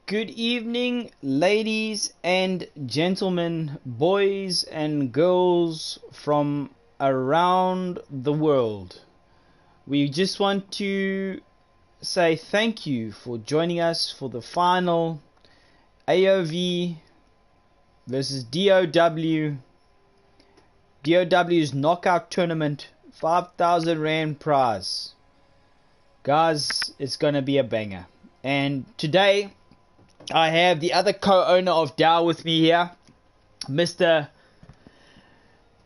Good evening, ladies and gentlemen, boys and girls from around the world. We just want to say thank you for joining us for the final AoV versus DOW's knockout tournament, 5,000 Rand prize. Guys, it's going to be a banger. And today, I have the other co-owner of DAO with me here, Mr.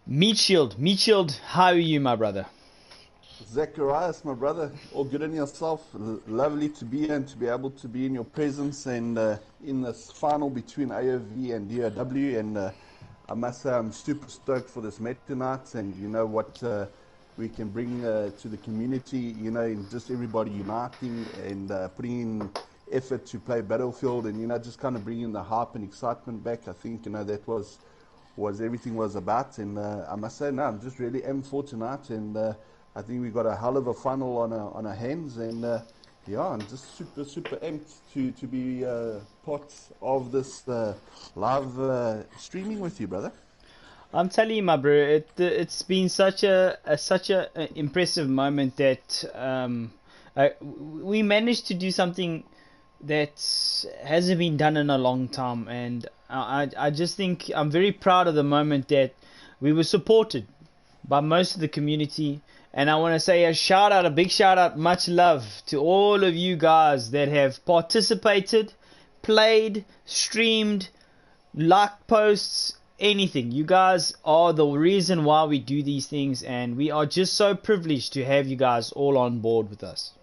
Meat Shield. Meat Shield, how are you, my brother? Zacharias, my brother, all good in yourself. Lovely to be here and to be able to be in your presence and in this final between AoV and DOW. And I must say I'm super stoked for this match tonight, and you know what we can bring to the community, you know, in just everybody uniting and putting in effort to play Battlefield and, you know, just kind of bringing the hype and excitement back. I think, you know, that was everything was about. And I must say, no, I'm just really amped for tonight. And I think we got a hell of a funnel on our hands. And yeah, I'm just super amped to be part of this live streaming with you, brother. I'm telling you, my bro, it's been such a impressive moment that we managed to do something that hasn't been done in a long time, and I just think I'm very proud of the moment that we were supported by most of the community. And I want to say a big shout out, much love to all of you guys that have participated, played, streamed, liked posts, anything. You guys are the reason why we do these things, and we are just so privileged to have you guys all on board with us.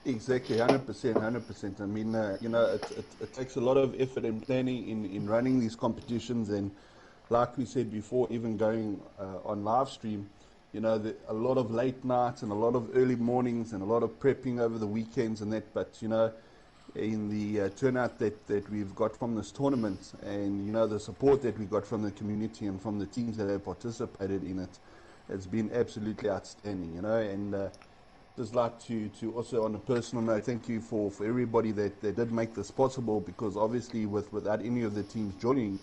Exactly, 100%. I mean, you know, it takes a lot of effort and planning in running these competitions, and like we said before, even going on live stream, you know, a lot of late nights and a lot of early mornings and a lot of prepping over the weekends and that. But you know, in the turnout that we've got from this tournament, and you know, the support that we got from the community and from the teams that have participated in it, it's been absolutely outstanding. You know, and just like to also on a personal note, thank you for everybody that did make this possible, because obviously without any of the teams joining,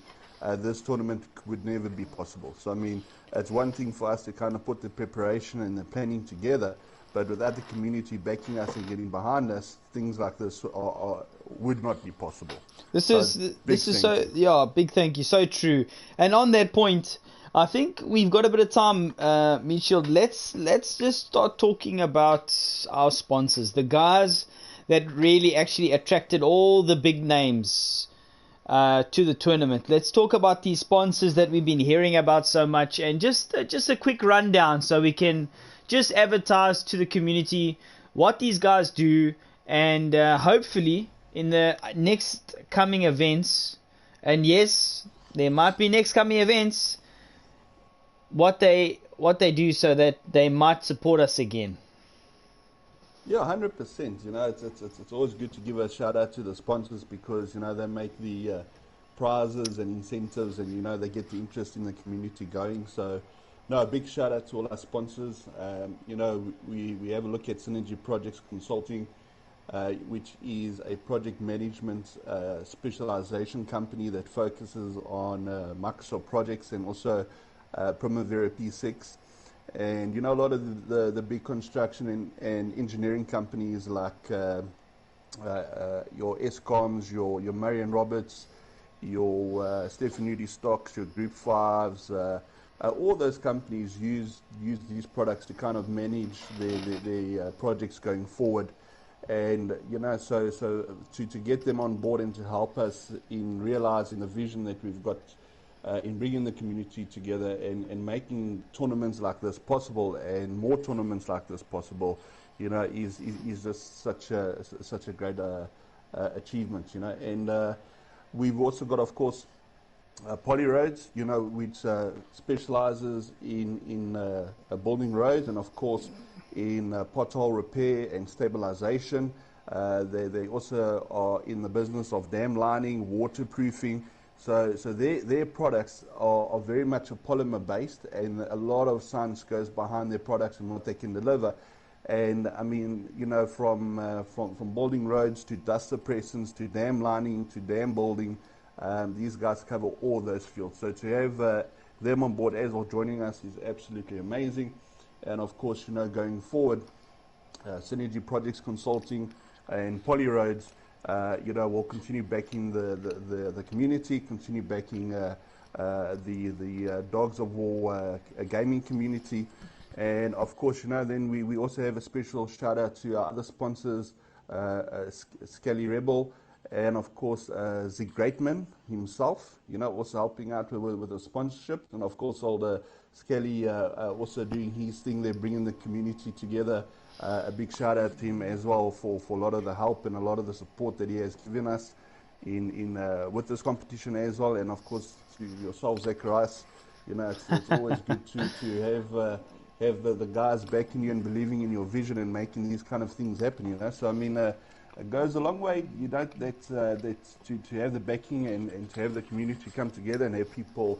this tournament would never be possible. So I mean, it's one thing for us to kind of put the preparation and the planning together, but without the community backing us and getting behind us, things like this would not be possible. This So is big this is thank so you. yeah, big thank you, so true. And on that point, I think we've got a bit of time, Mitchell. Let's just start talking about our sponsors, the guys that really actually attracted all the big names to the tournament. Let's talk about these sponsors that we've been hearing about so much, and just a quick rundown so we can just advertise to the community what these guys do, and hopefully in the next coming events, and yes, there might be next coming events, what they do so that they might support us again. Yeah, 100%. You know, it's always good to give a shout out to the sponsors, because you know they make the prizes and incentives, and you know they get the interest in the community going. So, no, a big shout out to all our sponsors. You know, we have a look at Synergy Projects Consulting, which is a project management specialization company that focuses on Microsoft projects and also Primavera P6. And you know, a lot of the big construction and engineering companies like your Escoms, your Marion Roberts, your Stefanuti Stocks, your Group Fives, all those companies use these products to kind of manage their projects going forward. And you know, so to get them on board and to help us in realizing the vision that we've got in bringing the community together and making tournaments like this possible, and more tournaments like this possible, you know, is just such a great achievement, you know. And we've also got, of course, Polyroads, you know, which specializes in building roads, and of course in pothole repair and stabilization. They also are in the business of dam lining, waterproofing. So their products are very much a polymer based, and a lot of science goes behind their products and what they can deliver. And I mean, you know, from building roads to dust suppressants to dam lining to dam building, these guys cover all those fields. So to have them on board as well joining us is absolutely amazing. And of course, you know, going forward, Synergy Projects Consulting and Polyroads, you know, will continue backing the community, continue backing the Dogs of War gaming community. And of course, you know, then we also have a special shout out to our other sponsors, Skelly Rebel, and of course, Zig Greatman himself, you know, also helping out with the sponsorship. And of course, all the Skelly also doing his thing there, bringing the community together. A big shout out to him as well for a lot of the help and a lot of the support that he has given us in with this competition as well. And of course, to yourself, Zacharias, you know, it's always good to have the guys backing you and believing in your vision and making these kind of things happen, you know. So I mean, it goes a long way. You know, that to have the backing and to have the community come together and have people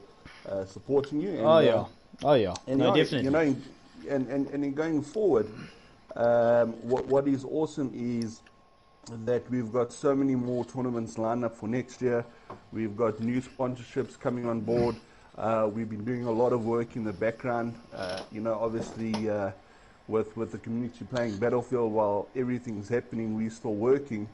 supporting you. And, oh yeah, and no, you know, definitely. You know, and in going forward, what is awesome is that we've got so many more tournaments lined up for next year. We've got new sponsorships coming on board. We've been doing a lot of work in the background, you know, obviously with the community playing Battlefield while everything's happening, we're still working.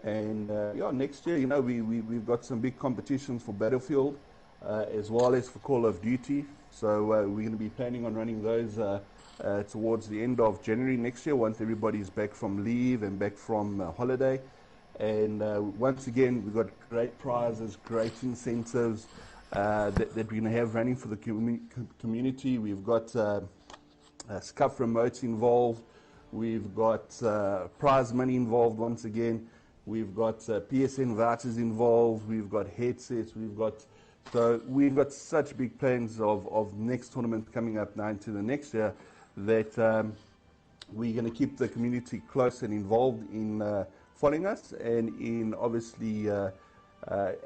And yeah, next year, you know, we've got some big competitions for Battlefield as well as for Call of Duty. So we're going to be planning on running those towards the end of January next year, once everybody's back from leave and back from holiday. And once again, we've got great prizes, great incentives that we're going to have running for the community. We've got SCUF remotes involved. We've got prize money involved once again. We've got PSN vouchers involved. We've got headsets. We've got such big plans of next tournament coming up now into the next year that we're going to keep the community close and involved in following us, and in obviously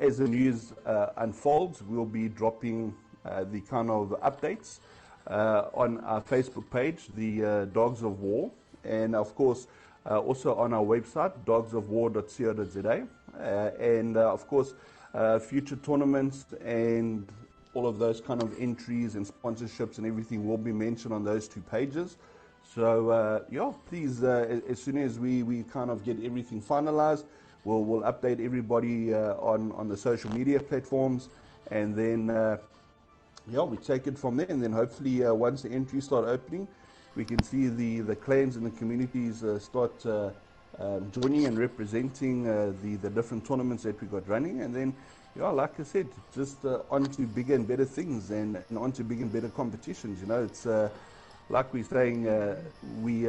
as the news unfolds, we'll be dropping the kind of updates on our Facebook page, the Dogs of War, and of course also on our website, dogsofwar.co.za, and of course future tournaments and all of those kind of entries and sponsorships and everything will be mentioned on those two pages. So yeah, please, as soon as we kind of get everything finalized, we'll update everybody on the social media platforms, and then yeah, we take it from there. And then hopefully once the entries start opening, we can see the clans and the communities start joining and representing the different tournaments that we got running. And then, yeah, like I said, just on to bigger and better things and on to bigger and better competitions. You know, it's like we're saying, we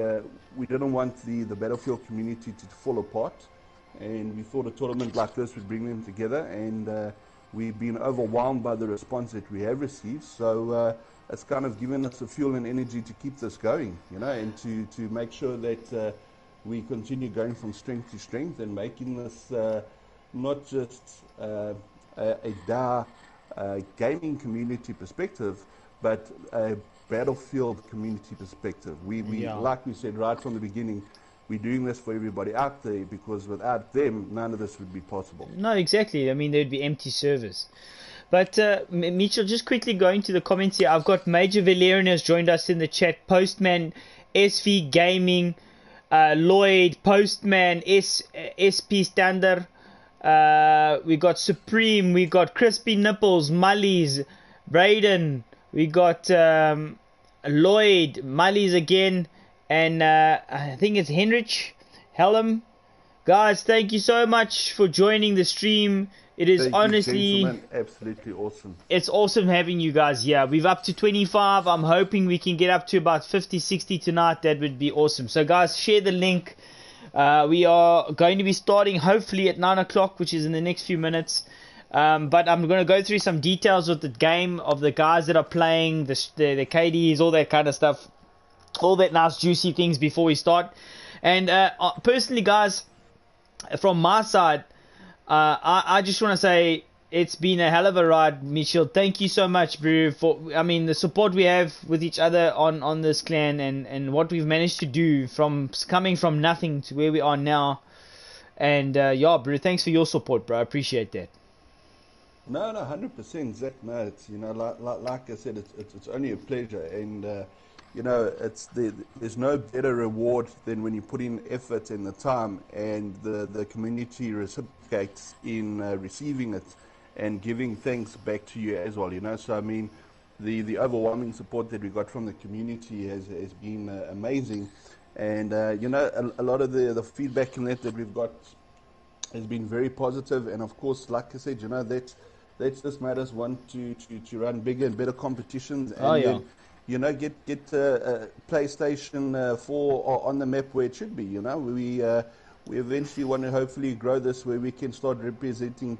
didn't want the Battlefield community to fall apart, and we thought a tournament like this would bring them together, and we've been overwhelmed by the response that we have received. So it's kind of given us the fuel and energy to keep this going, you know, and to make sure that we continue going from strength to strength and making this not just a DAO gaming community perspective, but a Battlefield community perspective. Like we said right from the beginning, we're doing this for everybody out there, because without them, none of this would be possible. No, exactly. I mean, there'd be empty servers. But Mitchell, just quickly going to the comments here. I've got Major Valerian has joined us in the chat. Postman, SV Gaming, Lloyd, Postman, SP Standard. We got Supreme. We got Crispy Nipples, Mullies, Braden. We got Lloyd, Mullies again, and I think it's Henrich, Helm. Guys, thank you so much for joining the stream. It is honestly absolutely awesome. It's awesome having you guys here. We've up to 25. I'm hoping we can get up to about 50, 60 tonight. That would be awesome. So guys, share the link. We are going to be starting hopefully at 9 o'clock, which is in the next few minutes. But I'm going to go through some details of the game, of the guys that are playing, the KDs, all that kind of stuff, all that nice juicy things before we start. And personally, guys, from my side, I just want to say it's been a hell of a ride, Mitchell. Thank you so much, bro, for the support we have with each other on this clan, and what we've managed to do from coming from nothing to where we are now. And yeah, bro, thanks for your support, bro. I appreciate that. No, no, 100%, Zach. No, it's like I said, it's only a pleasure, and there's no better reward than when you put in effort and the time, and the community reciprocates in receiving it and giving thanks back to you as well. So I mean, the overwhelming support that we got from the community has been amazing, and a lot of the feedback in that we've got has been very positive, and of course, like I said, that's just made us want to run bigger and better competitions, Oh and yeah, then get PlayStation 4 on the map where it should be. We eventually want to hopefully grow this where we can start representing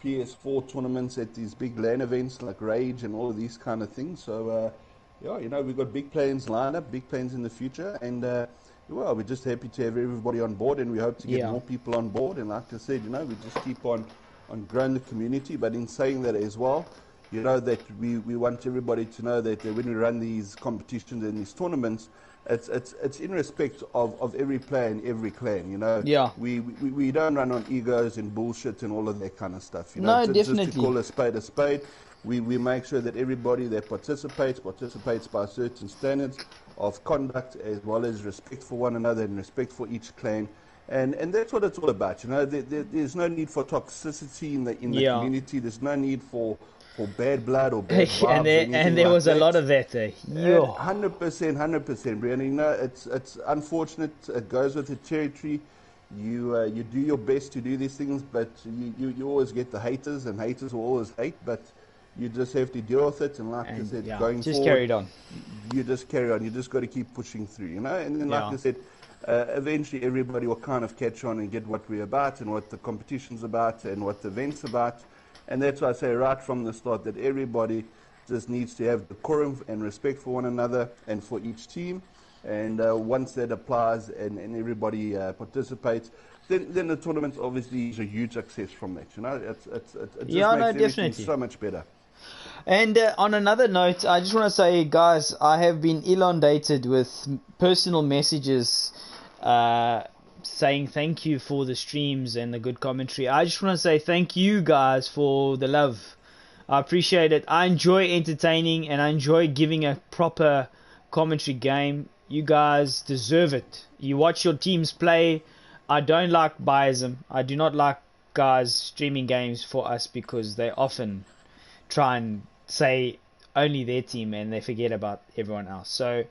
PS4 tournaments at these big LAN events like Rage and all of these kind of things. So yeah, we've got big plans lined up, big plans in the future, and well, we're just happy to have everybody on board, and we hope to get yeah, more people on board. And like I said, we just keep on growing the community. But in saying that as well, that we want everybody to know that when we run these competitions and these tournaments, it's in respect of every player and every clan. yeah. We don't run on egos and bullshit and all of that kind of stuff. No, Just to definitely. call a spade a spade. We make sure that everybody that participates by certain standards of conduct, as well as respect for one another and respect for each clan. And that's what it's all about. There's no need for toxicity in the Yeah. community. There's no need for bad blood or bad and vibes or anything there like was a lot that. of that. And Yo. 100%, 100%, Brian. It's unfortunate. It goes with the territory. You do your best to do these things, but you always get the haters, and haters will always hate. But you just have to deal with it. And like I And said, yeah, going just forward, carried on. you just carry on. You just got to keep pushing through. And then, like Yeah. I said, eventually everybody will kind of catch on and get what we're about and what the competition's about and what the event's about. And that's why I say right from the start that everybody just needs to have decorum and respect for one another and for each team. And once that applies and everybody participates, then the tournament obviously is a huge success from that. It just Yeah, no, makes everything definitely. so much better. And on another note, I just want to say, guys, I have been inundated with personal messages uh, saying thank you for the streams and the good commentary. I just want to say thank you guys for the love. I appreciate it. I enjoy entertaining and I enjoy giving a proper commentary game. You guys deserve it. You watch your teams play. I don't like biasm. I do not like guys streaming games for us because they often try and say only their team and they forget about everyone else. So,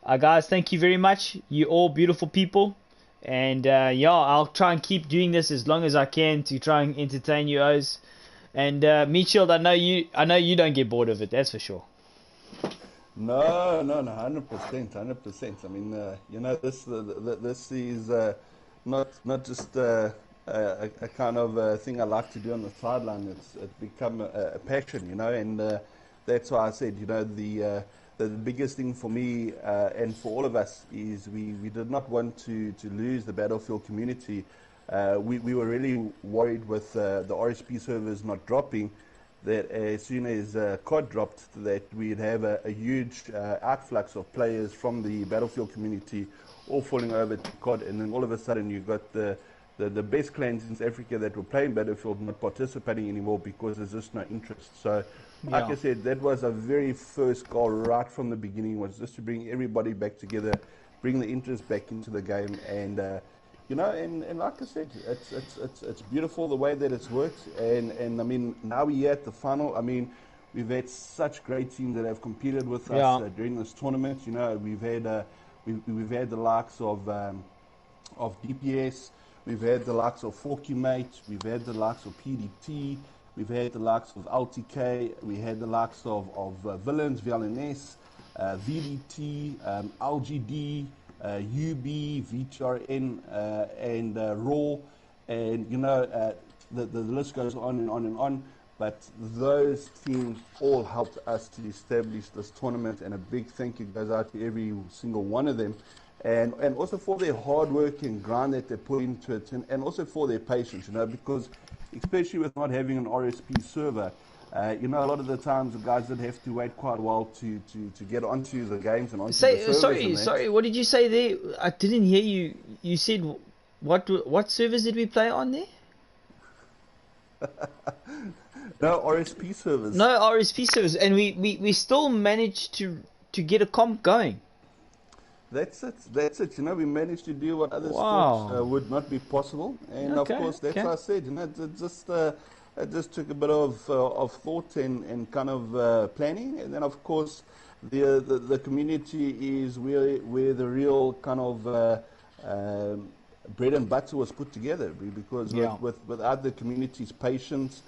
guys, thank you very much. You all beautiful people. And yeah, I'll try and keep doing this as long as I can to try and entertain you guys. And Mitchell, I know you don't get bored of it. That's for sure. No, no, no, 100%, 100%. I mean, this is not just a kind of thing I like to do on the sideline. It's become a passion, and that's why I said, the biggest thing for me and for all of us is we did not want to lose the Battlefield community. We were really worried with the RSP servers not dropping, that as soon as COD dropped, that we'd have a huge outflux of players from the Battlefield community all falling over to COD, and then all of a sudden you've got the best clans in South Africa that were playing Battlefield not participating anymore because there's just no interest. So, like Yeah. I said, that was our very first goal right from the beginning, was just to bring everybody back together, bring the interest back into the game, and and like I said, it's beautiful the way that it's worked, and I mean now we're at the final. I mean, we've had such great teams that have competed with us Yeah. during this tournament. We've had the likes of DPS, we've had the likes of Forky Mate, we've had the likes of PDT, we've had the likes of LTK, we had the likes of Villains, VLNS, VDT, LGD, UB, VTRN, and RAW, and the list goes on and on and on. But those teams all helped us to establish this tournament, and a big thank you goes out to every single one of them, and also for their hard work and grind that they put into it, and also for their patience, because especially with not having an RSP server. You know, a lot of the times the guys did have to wait quite a while to get onto the games and onto the servers. Sorry, what did you say there? I didn't hear you. You said what servers did we play on there? No RSP servers. No RSP servers, and we still managed to get a comp going. That's it. You know, we managed to do what other Wow. sports would not be possible, and Okay, of course that's okay. what I said. You know, it just took a bit of thought and kind of planning, and then of course the community is where the real kind of bread and butter was put together, because Yeah. without the community's patience,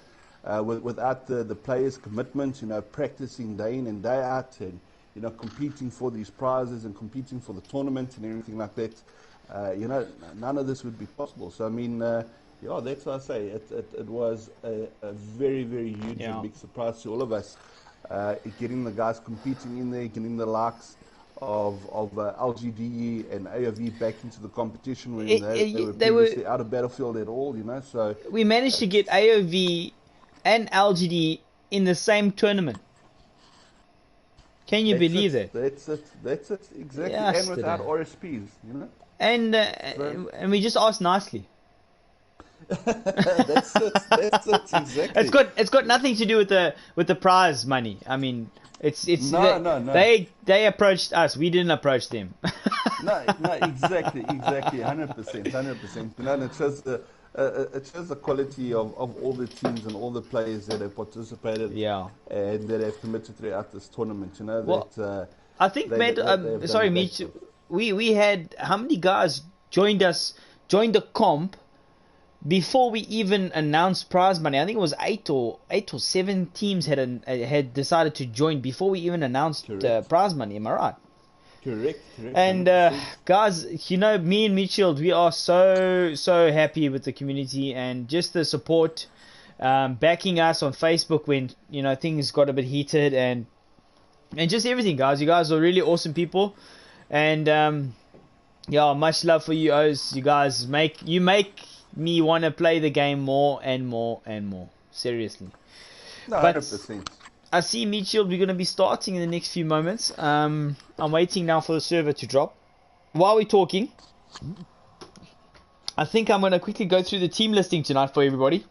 without the players' commitment, you know, practicing day in and day out, and you know, competing for these prizes and competing for the tournament and everything like that, you know, none of this would be possible. So I mean, yeah, that's what I say. It was a very, very huge Yeah. and big surprise to all of us, getting the guys competing in there, getting the likes of LGDE and AoV back into the competition when they were previously out of Battlefield at all, you know. So We managed to get AoV and LGD in the same tournament. Can you believe that? That's it, exactly. Yes, And without RSPs, you know. And we just asked nicely. That's it, exactly. It's got nothing to do with the prize money. I mean, it's No. They approached us. We didn't approach them. No, exactly, 100%. You know, and it shows the quality of all the teams and all the players that have participated, Yeah. and that have committed throughout this tournament. You know, Well, that I think, they Matt. have done Sorry, great Mitch. job. We had how many guys joined the comp before we even announced prize money? I think it was eight or seven teams had decided to join before we even announced prize money. Am I right? Correct. And 100%. guys, you know, me and Mitchell, we are so happy with the community and just the support, backing us on Facebook when, you know, things got a bit heated, and just everything, guys. You guys are really awesome people, and yeah, much love for you, O's. You guys make me want to play the game more and more and more. Seriously. No, But 100%. I see Mitchell, we're going to be starting in the next few moments. I'm waiting now for the server to drop. While we're talking, I think I'm going to quickly go through the team listing tonight for everybody.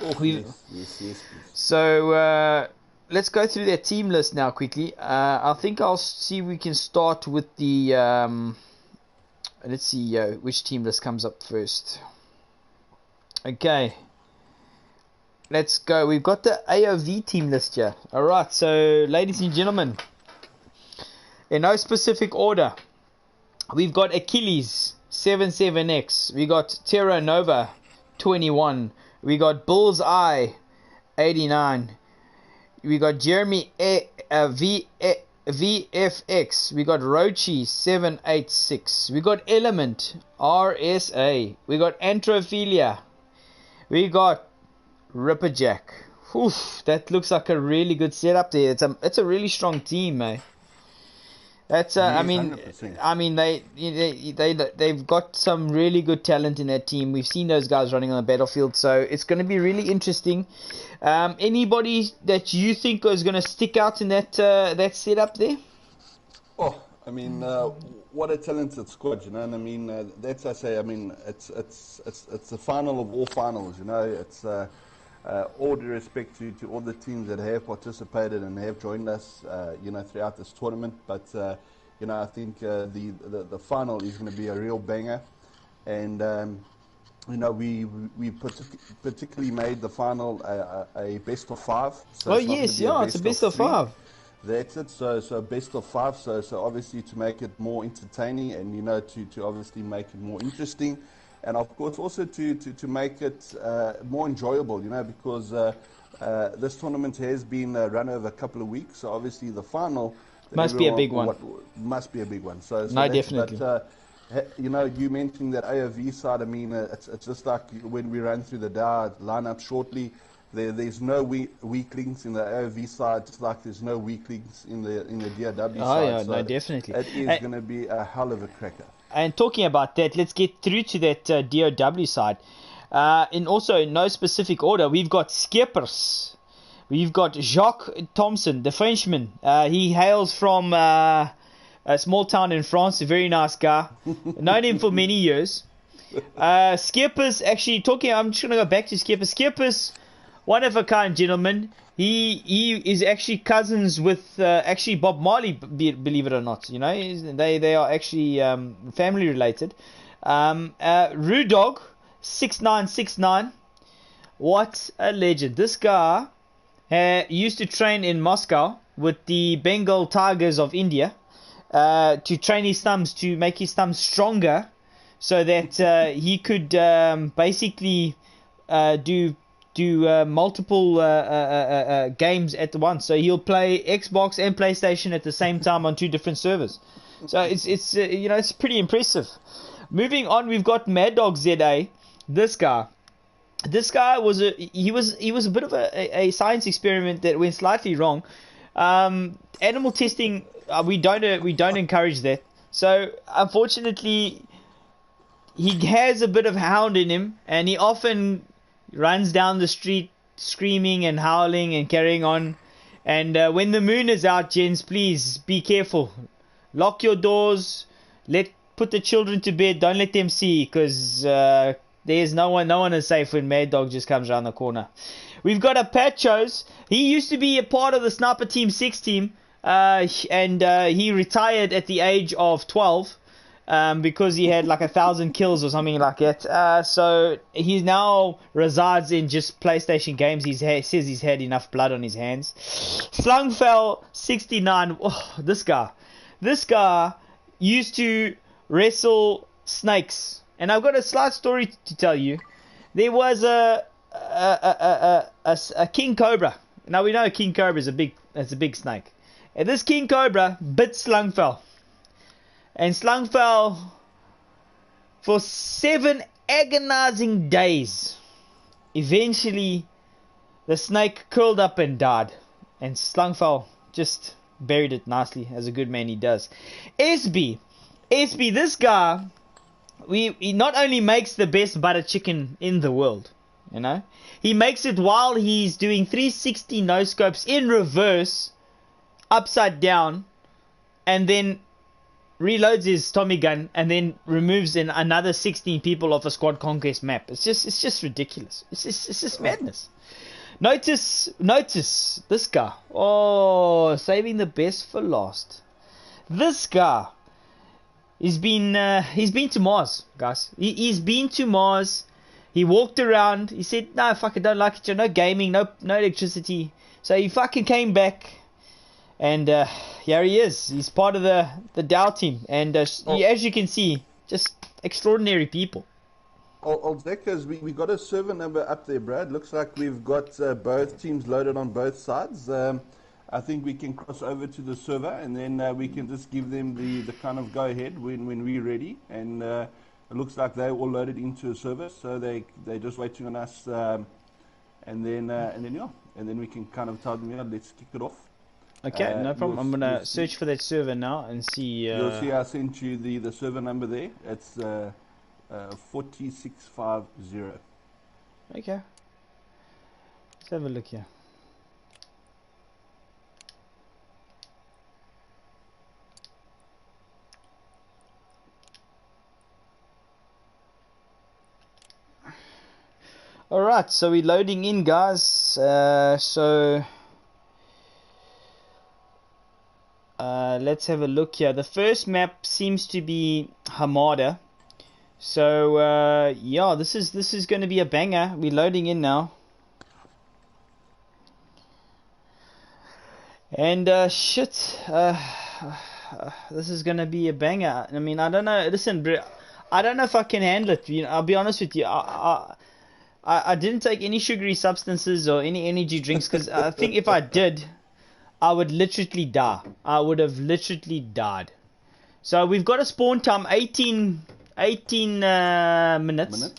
Oh, yes, please. So let's go through their team list now quickly. I think I'll see if we can start with the... let's see which team list comes up first. Okay. Let's go. We've got the AoV team list here. Alright, so ladies and gentlemen, in no specific order, we've got Achilles 77X. We got Terra Nova 21. We got Bullseye 89. We got Jeremy VFX. We got Rochi 786. We got Element RSA. We got Antrophilia. We got Ripperjack. Oof, that looks like a really good setup there. It's a really strong team, mate. That's Yes, I mean 100%. they've got some really good talent in that team. We've seen those guys running on the battlefield, so it's going to be really interesting. Anybody that you think is going to stick out in that setup there? Oh, I mean, what a talented squad, you know. And I mean, that's I say. I mean, it's the final of all finals, you know. It's all due respect to all the teams that have participated and have joined us, you know, throughout this tournament. But you know, I think the final is going to be a real banger, and you know, we particularly made the final a best of 5. So Oh it's not yes, gonna be yeah, it's a best of 3. 5. That's it. So best of 5. So obviously to make it more entertaining, and you know, to obviously make it more interesting, and of course also to make it more enjoyable. You know, because this tournament has been run over a couple of weeks. So obviously the final Must be a big one. Must be a big one. So No, definitely. But, you know, you mentioned that AoV side. I mean, it's just like when we ran through the Dow lineup shortly. There's no weak links in the AoV side, just like there's no weak links in the DRW side. Oh yeah, so no, definitely. It is going to be a hell of a cracker. And talking about that, let's get through to that DOW side. In also no specific order, we've got Skeppers. We've got Jacques Thompson, the Frenchman. He hails from a small town in France. A very nice guy. Known him for many years. Skeppers, actually talking, I'm just going to go back to Skeppers. Skeppers, one of a kind gentleman. He is actually cousins with actually Bob Marley, believe it or not. You know, they are actually family related. Rudog 6969. What a legend! This guy used to train in Moscow with the Bengal Tigers of India to train his thumbs, to make his thumbs stronger, so that he could basically do multiple games at once. So he'll play Xbox and PlayStation at the same time on two different servers. So it's you know, it's pretty impressive. Moving on, we've got Mad Dog ZA. This guy was a bit of a science experiment that went slightly wrong. Animal testing, we don't encourage that. So unfortunately, he has a bit of hound in him, and he often runs down the street screaming and howling and carrying on. And when the moon is out, gents, please be careful. Lock your doors. Put the children to bed. Don't let them see, because there's no one is safe when Mad Dog just comes around the corner. We've got a Pachos. He used to be a part of the Sniper Team 6 team, and he retired at the age of 12 because he had like 1,000 kills or something like that. So he now resides in just PlayStation games. He says he's had enough blood on his hands. Slungfell 69. Oh, this guy used to wrestle snakes. And I've got a slight story to tell you. There was a king cobra. Now we know a king cobra is a big snake. And this king cobra bit Slungfell. And Slungfell, for 7 agonizing days, eventually the snake curled up and died. And Slungfell just buried it nicely, as a good man he does. SB, this guy, he not only makes the best butter chicken in the world, you know, he makes it while he's doing 360 no scopes in reverse, upside down, and then reloads his Tommy gun, and then removes another 16 people off a squad conquest map. It's just ridiculous. It's just madness. Notice this guy. Oh, saving the best for last. This guy, he's been to Mars, guys. He's been to Mars. He walked around. He said, "No, fuck, I don't like it. No gaming, no electricity." So he fucking came back, and here he is. He's part of the Dow team, and as you can see, just extraordinary people. Old Zekas, we got a server number up there, Brad. Looks like we've got both teams loaded on both sides. I think we can cross over to the server, and then we can just give them the kind of go ahead when we're ready. And it looks like they're all loaded into a server, so they're just waiting on us. And then we can kind of tell them, let's kick it off. Okay, no problem. I'm gonna search for that server now and see. You'll see I sent you the server number there. It's 4650. Okay. Let's have a look here. Alright, so we're loading in, guys. Let's have a look here. The first map seems to be Hamada. So yeah, this is going to be a banger. We're loading in now. And shit, this is going to be a banger. I mean, I don't know. Listen, bro, I don't know if I can handle it. You know, I'll be honest with you. I didn't take any sugary substances or any energy drinks, because I think if I did, I would literally die. I would have literally died. So we've got a spawn time 18 minutes.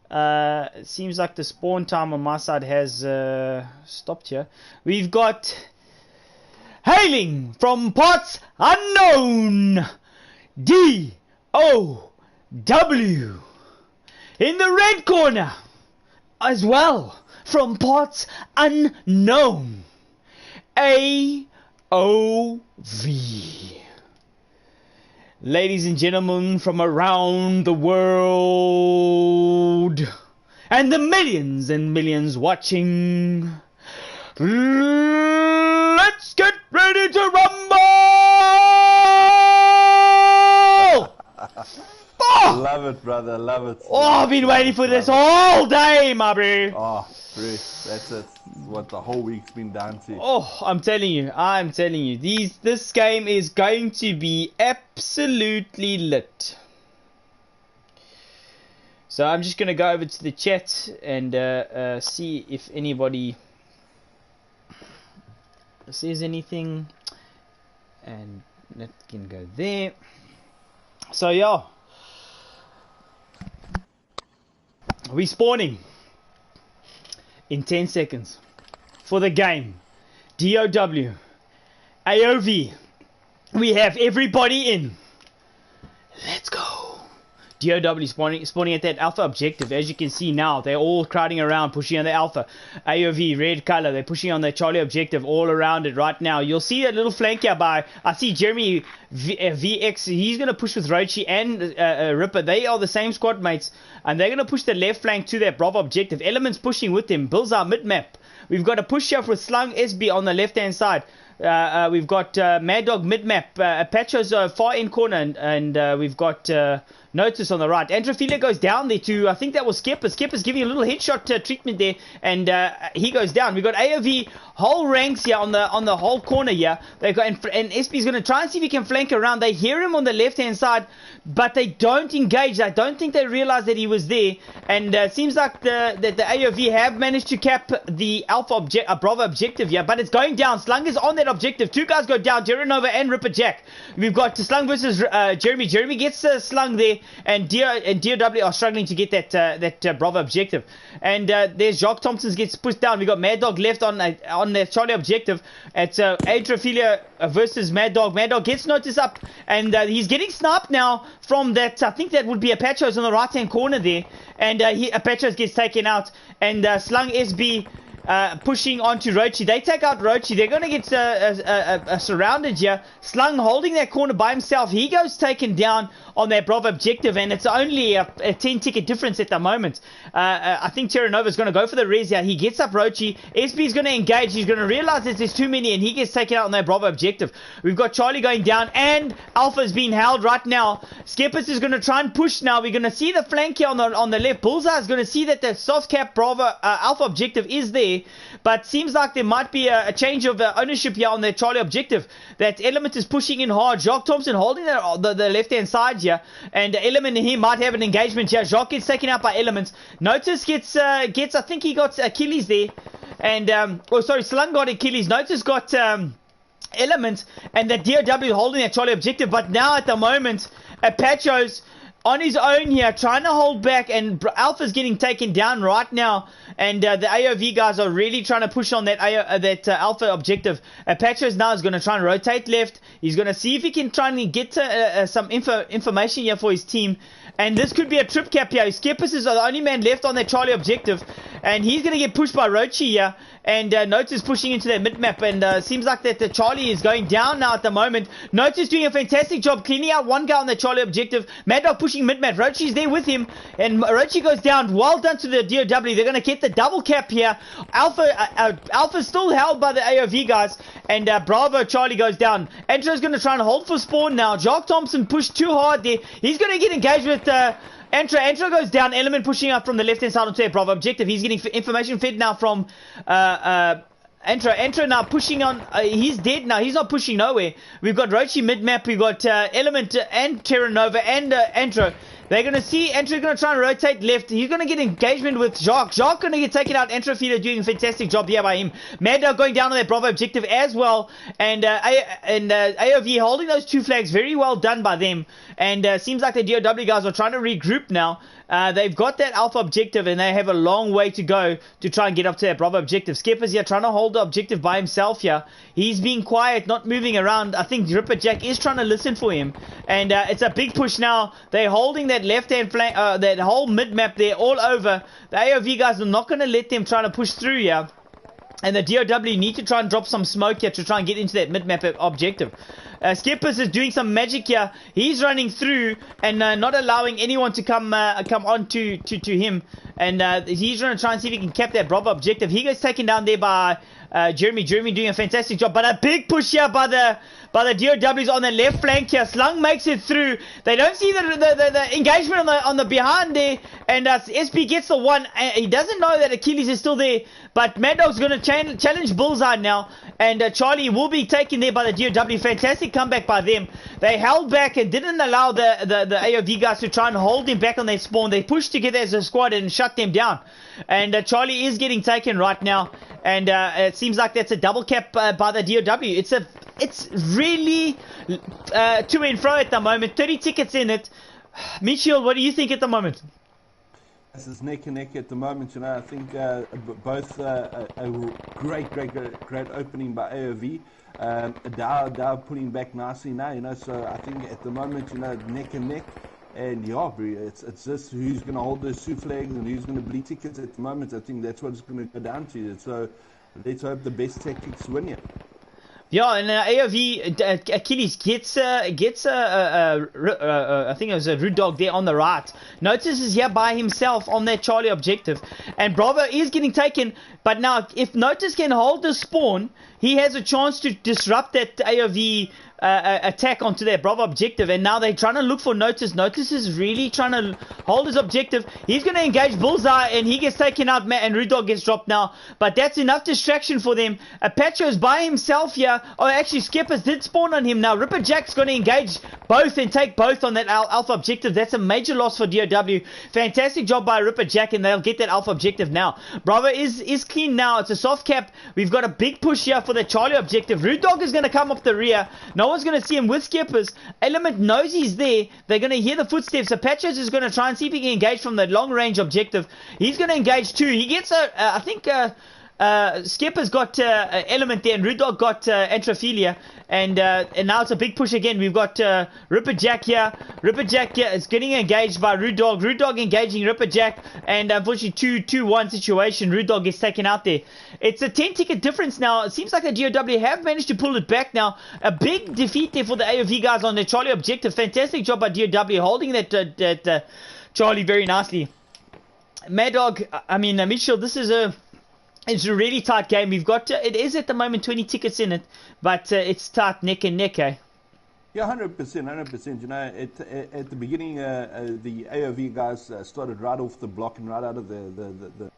It seems like the spawn time on my side has stopped here. We've got hailing from parts unknown, DOW. In the red corner, as well, from parts unknown, AoV. Ladies and gentlemen from around the world, and the millions and millions watching, let's get ready to rumble! Oh! Love it, brother, love it. Oh, I've been waiting for this all day, my bro. Oh, bro, that's it. What the whole week's been down to. Oh, I'm telling you. This game is going to be absolutely lit. So I'm just going to go over to the chat and see if anybody says anything. And that can go there. So yeah. We're spawning in 10 seconds for the game. DOW, AoV, we have everybody in. Let's go. DOW spawning at that alpha objective. As you can see now, they're all crowding around, pushing on the alpha. AoV, red color, they're pushing on the Charlie objective all around it right now. You'll see a little flank here by, I see Jeremy VX, he's going to push with Rochi and Ripper. They are the same squad mates, and they're going to push the left flank to that Bravo objective. Elements pushing with him. Bullseye mid-map. We've got a push here with Slung SB on the left-hand side. We've got Mad Dog mid-map. Apache's far in corner, and we've got Notice on the right. Androphilia goes down there to, I think that was Skipper. Skipper's giving a little headshot treatment there, and he goes down. We've got AoV whole ranks here on the whole corner here. They've got, and SB's going to try and see if he can flank around. They hear him on the left-hand side, but they don't engage. I don't think they realize that he was there, and it seems like that the AoV have managed to cap the Alpha Bravo objective here, but it's going down. Slung is on that objective. Two guys go down, Geronova and Ripper Jack. We've got Slung versus Jeremy. Jeremy gets Slung there, and DOW are struggling to get that Bravo objective. And there's Jacques Thompson gets pushed down. We've got Mad Dog left on the Charlie objective. It's Adrophilia versus Mad Dog. Mad Dog gets Notice up, and he's getting sniped now from that. I think that would be Apache's on the right-hand corner there. And Apache's gets taken out, and Slung SB pushing onto Rochi. They take out Rochi. They're going to get surrounded here. Slung holding that corner by himself. He goes taken down on that Bravo objective, and it's only a 10-ticket difference at the moment. I think Terranova is going to go for the res here. He gets up Rochi. SB is going to engage. He's going to realize that there's too many, and he gets taken out on that Bravo objective. We've got Charlie going down, and Alpha is being held right now. Skepis is going to try and push now. We're going to see the flank here on the left. Bullseye is going to see that the soft cap Bravo Alpha objective is there, but seems like there might be a change of ownership here on the Charlie objective. That Element is pushing in hard. Jacques Thompson holding the left-hand side here, and Element and he might have an engagement here. Jacques gets taken out by Element. Notice gets I think he got Achilles there, and Slung got Achilles. Notice got Element, and the DOW holding that Charlie objective. But now at the moment, Apache's on his own here, trying to hold back, and Alpha's getting taken down right now, and the AoV guys are really trying to push on that Alpha objective. Apache's now is going to try and rotate left. He's going to see if he can try and get some information here for his team, and this could be a trip cap here. Skepis is the only man left on that Charlie objective, and he's going to get pushed by Rochi here, and Notice pushing into that mid-map, and seems like that the Charlie is going down now at the moment. Notice doing a fantastic job cleaning out one guy on the Charlie objective. Mad Dog pushing mid-map. Rochi's there with him, and Rochi goes down. Well done to the DOW. They're going to get the double cap here. Alpha's still held by the AoV guys, and Bravo Charlie goes down. Antro's going to try and hold for spawn now. Jacques Thompson pushed too hard there. He's going to get engaged with Antro goes down. Element pushing up from the left-hand side onto a Bravo objective. He's getting information fed now from Antro now pushing on. He's dead now. He's not pushing nowhere. We've got Rochi mid-map. We've got Element and Terranova and Antro. They're going to see Antro's going to try and rotate left. He's going to get engagement with Jacques. Jacques going to get taken out. Antrophila doing a fantastic job here by him. Mad Dog going down on that Bravo objective as well. And AoV holding those two flags. Very well done by them. And seems like the DOW guys are trying to regroup now. They've got that Alpha objective, and they have a long way to go to try and get up to that Bravo objective. Skipper's here trying to hold the objective by himself here. He's being quiet, not moving around. I think Ripper Jack is trying to listen for him. And it's a big push now. They're holding that that left-hand flank, that whole mid-map there all over. The AoV guys are not going to let them try to push through here. And the DOW need to try and drop some smoke here to try and get into that mid-map objective. Skippers is doing some magic here. He's running through and not allowing anyone to come on to him. And he's going to try and see if he can cap that Bravo objective. He gets taken down there by Jeremy. Jeremy doing a fantastic job. But a big push here by the DOWs on the left flank here. Slung makes it through. They don't see the engagement on the behind there. And SP gets the one. He doesn't know that Achilles is still there. But Mad Dog's going to challenge Bullseye now. And Charlie will be taken there by the DOW. Fantastic comeback by them. They held back and didn't allow the AoV guys to try and hold him back on their spawn. They pushed together as a squad and shut them down. And Charlie is getting taken right now. And it seems like that's a double cap by the DOW. It's really to and fro at the moment. 30 tickets in it. Mitchell, what do you think at the moment? This is neck and neck at the moment. You know, I think both a great opening by AoV. Dow pulling back nicely now. You know, so I think at the moment, you know, neck and neck. And yeah, it's just who's going to hold those Sioux flags and who's going to bleed tickets at the moment. I think that's what it's going to go down to. So let's hope the best tactics win here. Yeah, and AoV Achilles gets I think it was a Rude Dog there on the right. Notice is here by himself on that Charlie objective, and Bravo is getting taken. But now, if Notice can hold the spawn, he has a chance to disrupt that AoV attack onto their Bravo objective. And now they're trying to look for Notice. Notice is really trying to hold his objective. He's going to engage Bullseye, and he gets taken out, and Rude Dog gets dropped now. But that's enough distraction for them. Apache is by himself here. Oh, actually, Skippers did spawn on him now. Ripper Jack's going to engage both and take both on that Alpha objective. That's a major loss for DOW. Fantastic job by Ripper Jack, and they'll get that Alpha objective now. Bravo is clean now. It's a soft cap. We've got a big push here for the Charlie objective. Rude Dog is going to come up the rear. No one's going to see him with Skippers. Element knows he's there. They're going to hear the footsteps. Apaches is going to try and see if he can engage from the long range objective. He's going to engage too. He gets I think Skipper's got Element there, and Rude Dog got Antrophilia, and now it's a big push again. We've got Ripper Jack here. Ripper Jack here is getting engaged by Rude Dog. Rude Dog engaging Ripper Jack, and unfortunately 2-1 situation. Rude Dog gets taken out there. It's a 10 ticket difference now. It seems like the DOW have managed to pull it back now. A big defeat there for the AoV guys on the Charlie objective. Fantastic job by DOW holding that Charlie very nicely. Mad Dog, I mean Mitchell, it's a really tight game. We've got it is at the moment 20 tickets in it, but it's tight neck and neck, eh? Yeah, 100%. You know, at the beginning, the AoV guys started right off the block and right out of the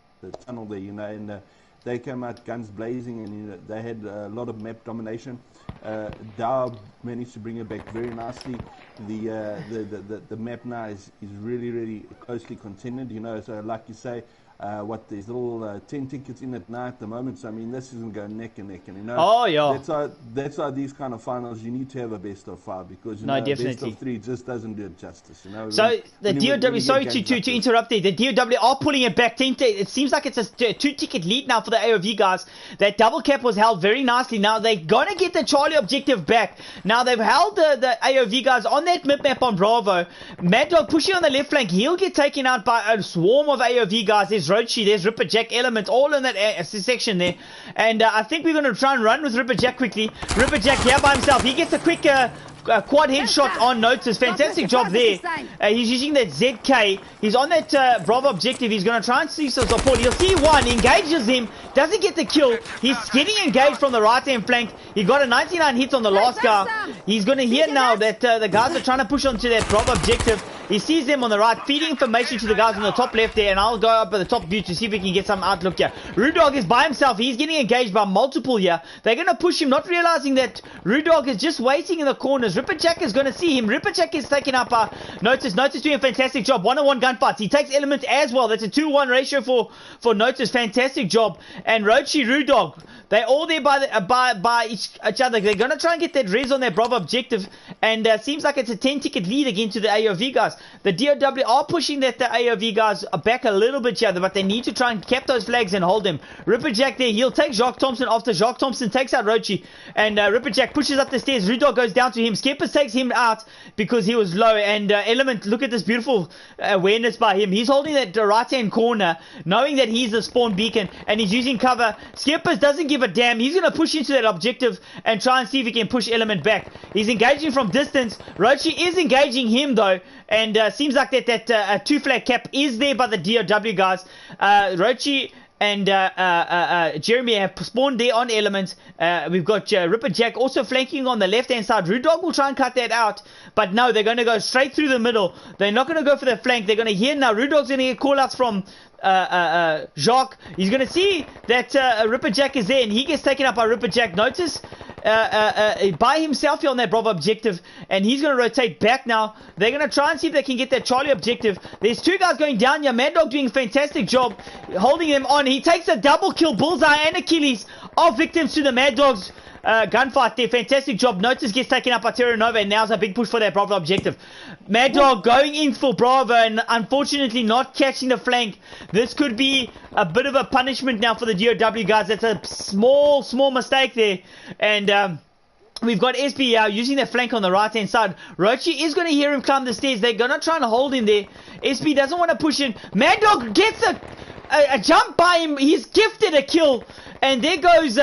tunnel there, you know, and they came out guns blazing, and you know, they had a lot of map domination. Dow managed to bring it back very nicely. The map now is really closely contended, you know. So like you say, there's little 10 tickets in it now at the moment. So I mean, this isn't going neck and neck, and you know. Oh yeah. That's why these kind of finals you need to have a best of 5, because you know, know, definitely. best of 3 just doesn't do it justice, you know. So the DOW, sorry to interrupt there. The DOW are pulling it back. It seems like it's a 2-ticket lead now for the AoV guys. That double cap was held very nicely. Now they're gonna get the Charlie objective back. Now they've held the AoV guys on that mid map on Bravo. Mad Dog pushing on the left flank. He'll get taken out by a swarm of AoV guys. There's Rochi, there's Ripper Jack, Element, all in that section there. And I think we're going to try and run with Ripper Jack quickly. Ripper Jack here by himself. He gets a quick quad headshot on Notice. Fantastic job there. He's using that ZK. He's on that Bravo objective. He's going to try and see some support. He'll see one, engages him, doesn't get the kill. He's getting engaged from the right hand flank. He got a 99 hits on the last guy. He's going to hear now that the guys are trying to push onto that Bravo objective. He sees them on the right, feeding information to the guys on the top left there, and I'll go up at the top view to see if we can get some outlook here. Rude Dog is by himself. He's getting engaged by multiple here. They're going to push him, not realizing that Rude Dog is just waiting in the corners. Ripper Jack is going to see him. Ripper Jack is taken up by Notice. Notice doing a fantastic job. 1-on-1 gunfights. He takes Element as well. That's a 2-1 ratio for Notice. Fantastic job. And Rochi, Rude Dog, They're all there by each other. They're going to try and get that res on their Bravo objective, and seems like it's a 10-ticket lead again to the AoV guys. The DOW are pushing that the AoV guys back a little bit here, but they need to try and cap those flags and hold them. Ripperjack there, he'll take Jacques Thompson after Jacques Thompson takes out Rochi, and Ripperjack pushes up the stairs. Rudog goes down to him. Skeppers takes him out because he was low, and Element, look at this beautiful awareness by him. He's holding that right hand corner, knowing that he's the spawn beacon, and he's using cover. Skeppers doesn't give a damn. He's going to push into that objective and try and see if he can push Element back. He's engaging from distance. Rochi is engaging him though, and seems like that 2 flag cap is there by the DOW guys. Rochi and Jeremy have spawned there on Element. We've got Ripperjack also flanking on the left hand side. Rudog will try and cut that out, but no, they're going to go straight through the middle. They're not going to go for the flank. They're going to hear now. Rudog's going to get call outs from Jacques. He's going to see that Ripperjack is there, and he gets taken up by Ripperjack. Notice by himself here on that Bravo objective, and he's going to rotate back now. They're going to try and see if they can get that Charlie objective. There's 2 guys going down here. Mad Dog doing a fantastic job holding them on. He takes a double kill. Bullseye and Achilles are victims to the Mad Dog's gunfight there. Fantastic job. Notice gets taken up by Terra Nova, and now's a big push for that Bravo objective. Mad Dog going in for Bravo and unfortunately not catching the flank. This could be a bit of a punishment now for the DOW guys. That's a small mistake there. And we've got SB using that flank on the right hand side. Rochi is going to hear him climb the stairs. They're going to try and hold him there. SB doesn't want to push in. Mad Dog gets a jump by him. He's gifted a kill. And there goes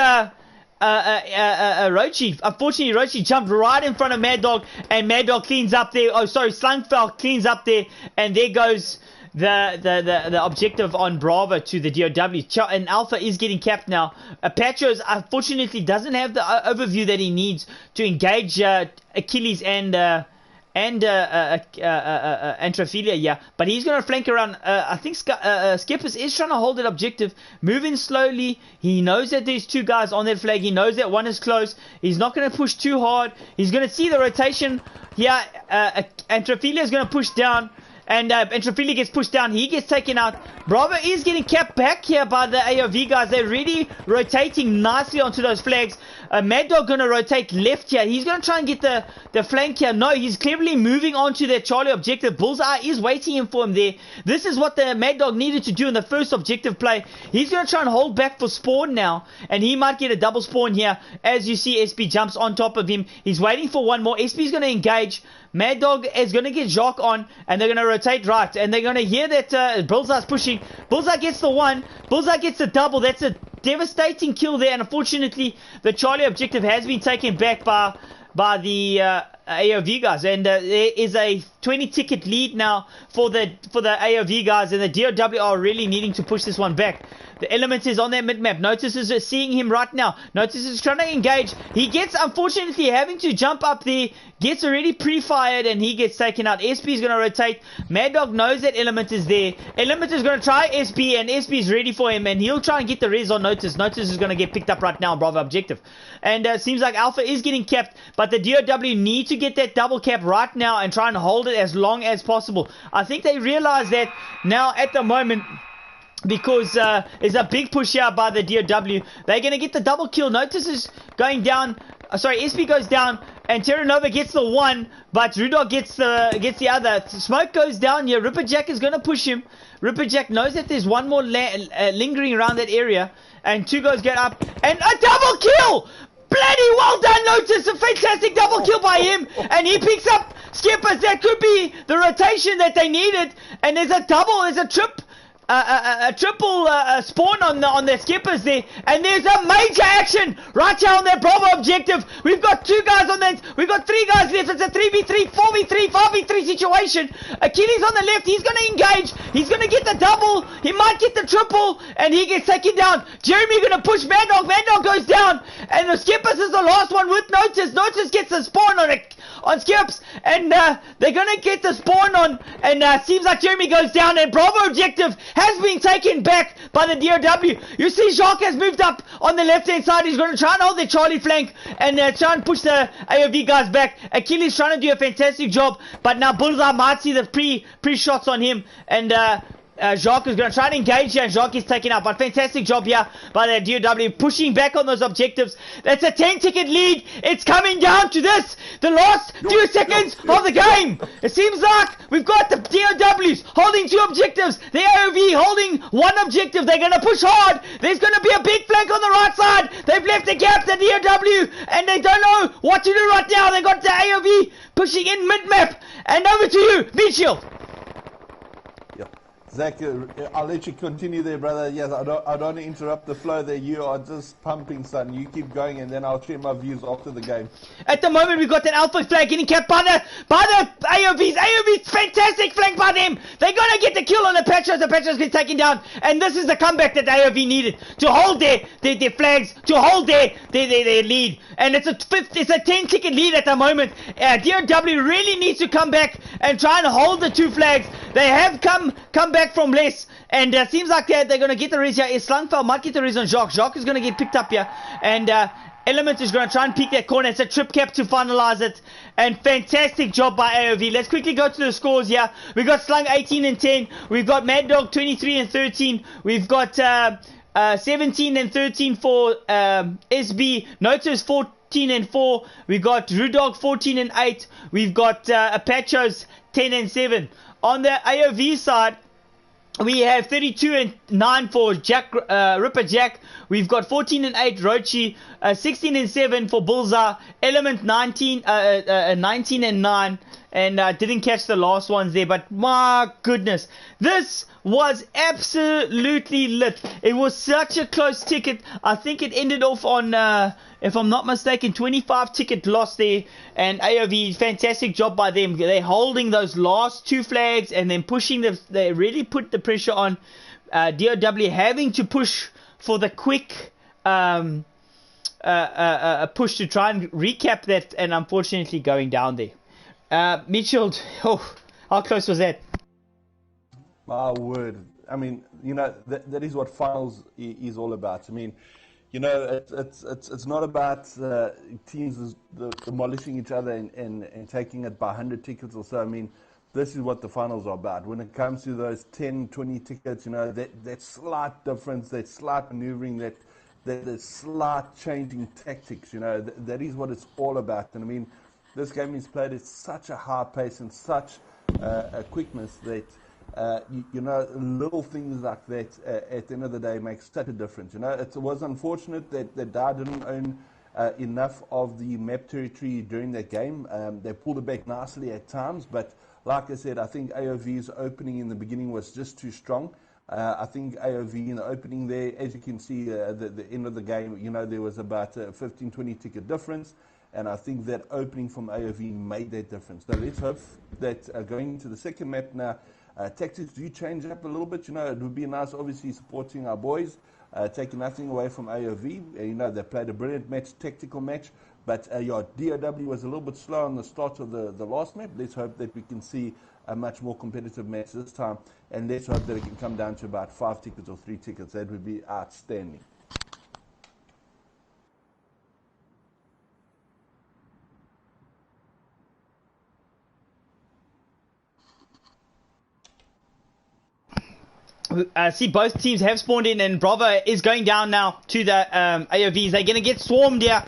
Rochi. Unfortunately, Rochi jumped right in front of Mad Dog, and Mad Dog cleans up there. Oh, sorry, Slangfell cleans up there, and there goes the objective on Bravo to the DOW. And Alpha is getting capped now. Patros unfortunately doesn't have the overview that he needs to engage Achilles and Antrophilia, yeah, but he's going to flank around. I think Skeppers is trying to hold that objective, moving slowly. He knows that there's 2 guys on that flag. He knows that one is close. He's not going to push too hard. He's going to see the rotation here. Antrophilia is going to push down, and Antrophilia gets pushed down. He gets taken out. Bravo is getting capped back here by the AoV guys. They're really rotating nicely onto those flags. Mad Dog going to rotate left here. He's going to try and get the flank here. No, he's cleverly moving on to that Charlie objective. Bullseye is waiting for him there. This is what the Mad Dog needed to do in the first objective play. He's going to try and hold back for spawn now, and he might get a double spawn here. As you see, SB jumps on top of him. He's waiting for one more. SB is going to engage. Mad Dog is going to get Jacques on, and they're going to rotate right, and they're going to hear that Bullseye's pushing. Bullseye gets the 1. Bullseye gets the double. That's a devastating kill there, and unfortunately the Charlie objective has been taken back by the AoV guys, and there is a 20-ticket lead now for the AoV guys, and the DOW are really needing to push this one back. The Element is on their mid-map. Notice is seeing him right now. Notice is trying to engage. He gets, unfortunately, having to jump up there. Gets already pre-fired, and he gets taken out. SB is going to rotate. Mad Dog knows that Element is there. Element is going to try SB, and SB is ready for him, and he'll try and get the res on Notice. Notice is going to get picked up right now on Bravo objective. And seems like Alpha is getting capped, but the DOW need to get that double cap right now and try and hold it as long as possible. I think they realize that now at the moment, because there's a big push here by the DOW. They're going to get the double kill. Notice is going down. Sorry, SB goes down, and Terra Nova gets the 1, but Rudog gets the other. Smoke goes down here. Ripperjack is going to push him. Ripperjack knows that there's one more lingering around that area, and 2 guys get up, and a double kill! Bloody well done, Notice. A fantastic double kill by him, and he picks up Skeppers. That could be the rotation that they needed, and there's a triple spawn on their Skeppers there, and there's a major action right here on their Bravo objective. We've got 2 guys on that. We've got 3 guys left. It's a 3v3, 4v3, 5v3 situation. Achilles on the left. He's going to engage. He's going to get the double. He might get the triple, and he gets taken down. Jeremy going to push Mad Dog. Mad Dog goes down, and the Skeppers is the last one with Notice. Notice gets the spawn on Skips, and they're going to get the spawn on, and seems like Jeremy goes down, and Bravo objective has been taken back by the DOW. You see Jacques has moved up on the left hand side. He's going to try and hold the Charlie flank and try and push the AoV guys back. Achilles trying to do a fantastic job, but now Bullseye might see the pre-shots on him, and Jacques is going to try and engage here, and Jacques is taken out. But fantastic job here by the DOW, pushing back on those objectives. That's a 10-ticket lead. It's coming down to this, the last 2 seconds of the game. It seems like we've got the DOWs holding 2 objectives. The AoV holding 1 objective. They're going to push hard. There's going to be a big flank on the right side. They've left the gap, the DOW, and they don't know what to do right now. They got the AoV pushing in mid-map. And over to you, Mitchell. Zach, I'll let you continue there, brother. Yes, I don't want to interrupt the flow there. You are just pumping, son. You keep going, and then I'll share my views after the game. At the moment, we've got that alpha flank getting kept by the AoVs. AoVs, fantastic flank by them. They're going to get the kill on the Petros. The Petros get taken down, and this is the comeback that the AoV needed to hold their flags, to hold their lead. And it's a 10-ticket lead at the moment. DOW really needs to come back and try and hold the 2 flags. They have come back from less, and seems like they're going to get the res here. Slangfeld might get the res on Jacques. Jacques is going to get picked up here, and Element is going to try and peek that corner. It's a trip cap to finalize it, and fantastic job by AoV. Let's quickly go to the scores here. We've got Slung 18 and 10. We've got Mad Dog 23 and 13. We've got 17 and 13 for SB. Notice 14 and 4. We've got Rudog 14 and 8. We've got Apachos 10 and 7. On the AoV side, we have 32 and 9 for Ripper Jack. We've got 14 and 8 Rochi, 16 and 7 for Bullseye, Element 19 and 9, and didn't catch the last ones there, but my goodness, this was absolutely lit. It was such a close ticket. I think it ended off on, if I'm not mistaken, 25 ticket loss there, and AoV, fantastic job by them. They're holding those last 2 flags and then pushing they really put the pressure on DOW having to push for the quick push to try and recap that, and unfortunately going down there. Mitchell, how close was that? My word. I mean, you know, that is what finals is all about. I mean, you know, it's not about teams demolishing each other and taking it by 100 tickets or so. I mean, this is what the finals are about. When it comes to those 10, 20 tickets, you know, that slight difference, that slight maneuvering, that slight changing tactics, you know, that is what it's all about. And I mean, this game is played at such a high pace and such a quickness that, you know, little things like that at the end of the day make such a difference. You know, it was unfortunate that Dar didn't own enough of the map territory during that game. They pulled it back nicely at times, but like I said, I think AoV's opening in the beginning was just too strong. I think AoV in the opening there, as you can see, the end of the game, you know, there was about a 15, 20 ticket difference. And I think that opening from AoV made that difference. So let's hope that going into the second map now, tactics do change up a little bit. You know, it would be nice, obviously, supporting our boys, taking nothing away from AoV. You know, they played a brilliant match, tactical match. But yeah, DOW was a little bit slow on the start of the last map. Let's hope that we can see a much more competitive match this time. And let's hope that it can come down to about 5 tickets or 3 tickets. That would be outstanding. See, both teams have spawned in, and Bravo is going down now to the AoVs. They're going to get swarmed here.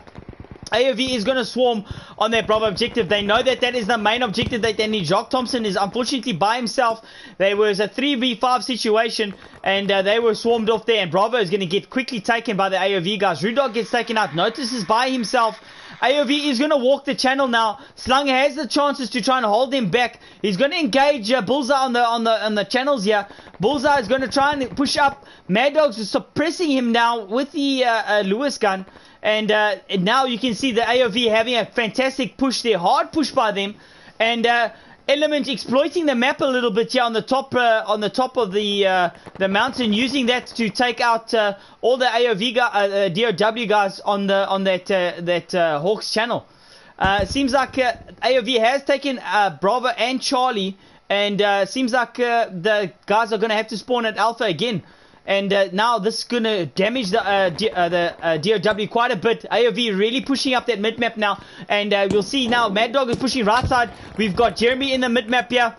AoV is going to swarm on their Bravo objective. They know that is the main objective that they need. Jacques Thompson is unfortunately by himself. There was a 3v5 situation, and they were swarmed off there, and Bravo is going to get quickly taken by the AoV guys. Rudog gets taken out. Notice is by himself. AoV is going to walk the channel now. Slung has the chances to try and hold him back. He's going to engage Bullseye on the channels here. Bullseye is going to try and push up. Mad Dog's is suppressing him now with the Lewis gun. And now you can see the AoV having a fantastic push there. Hard push by them. And Element exploiting the map a little bit here on the top of the mountain, using that to take out all the AoV DOW guys on that Hawks channel. Seems like AoV has taken Bravo and Charlie, and seems like the guys are going to have to spawn at Alpha again. And now this is going to damage the DOW quite a bit. AoV really pushing up that mid-map now. And we'll see now, Mad Dog is pushing right side. We've got Jeremy in the mid-map here.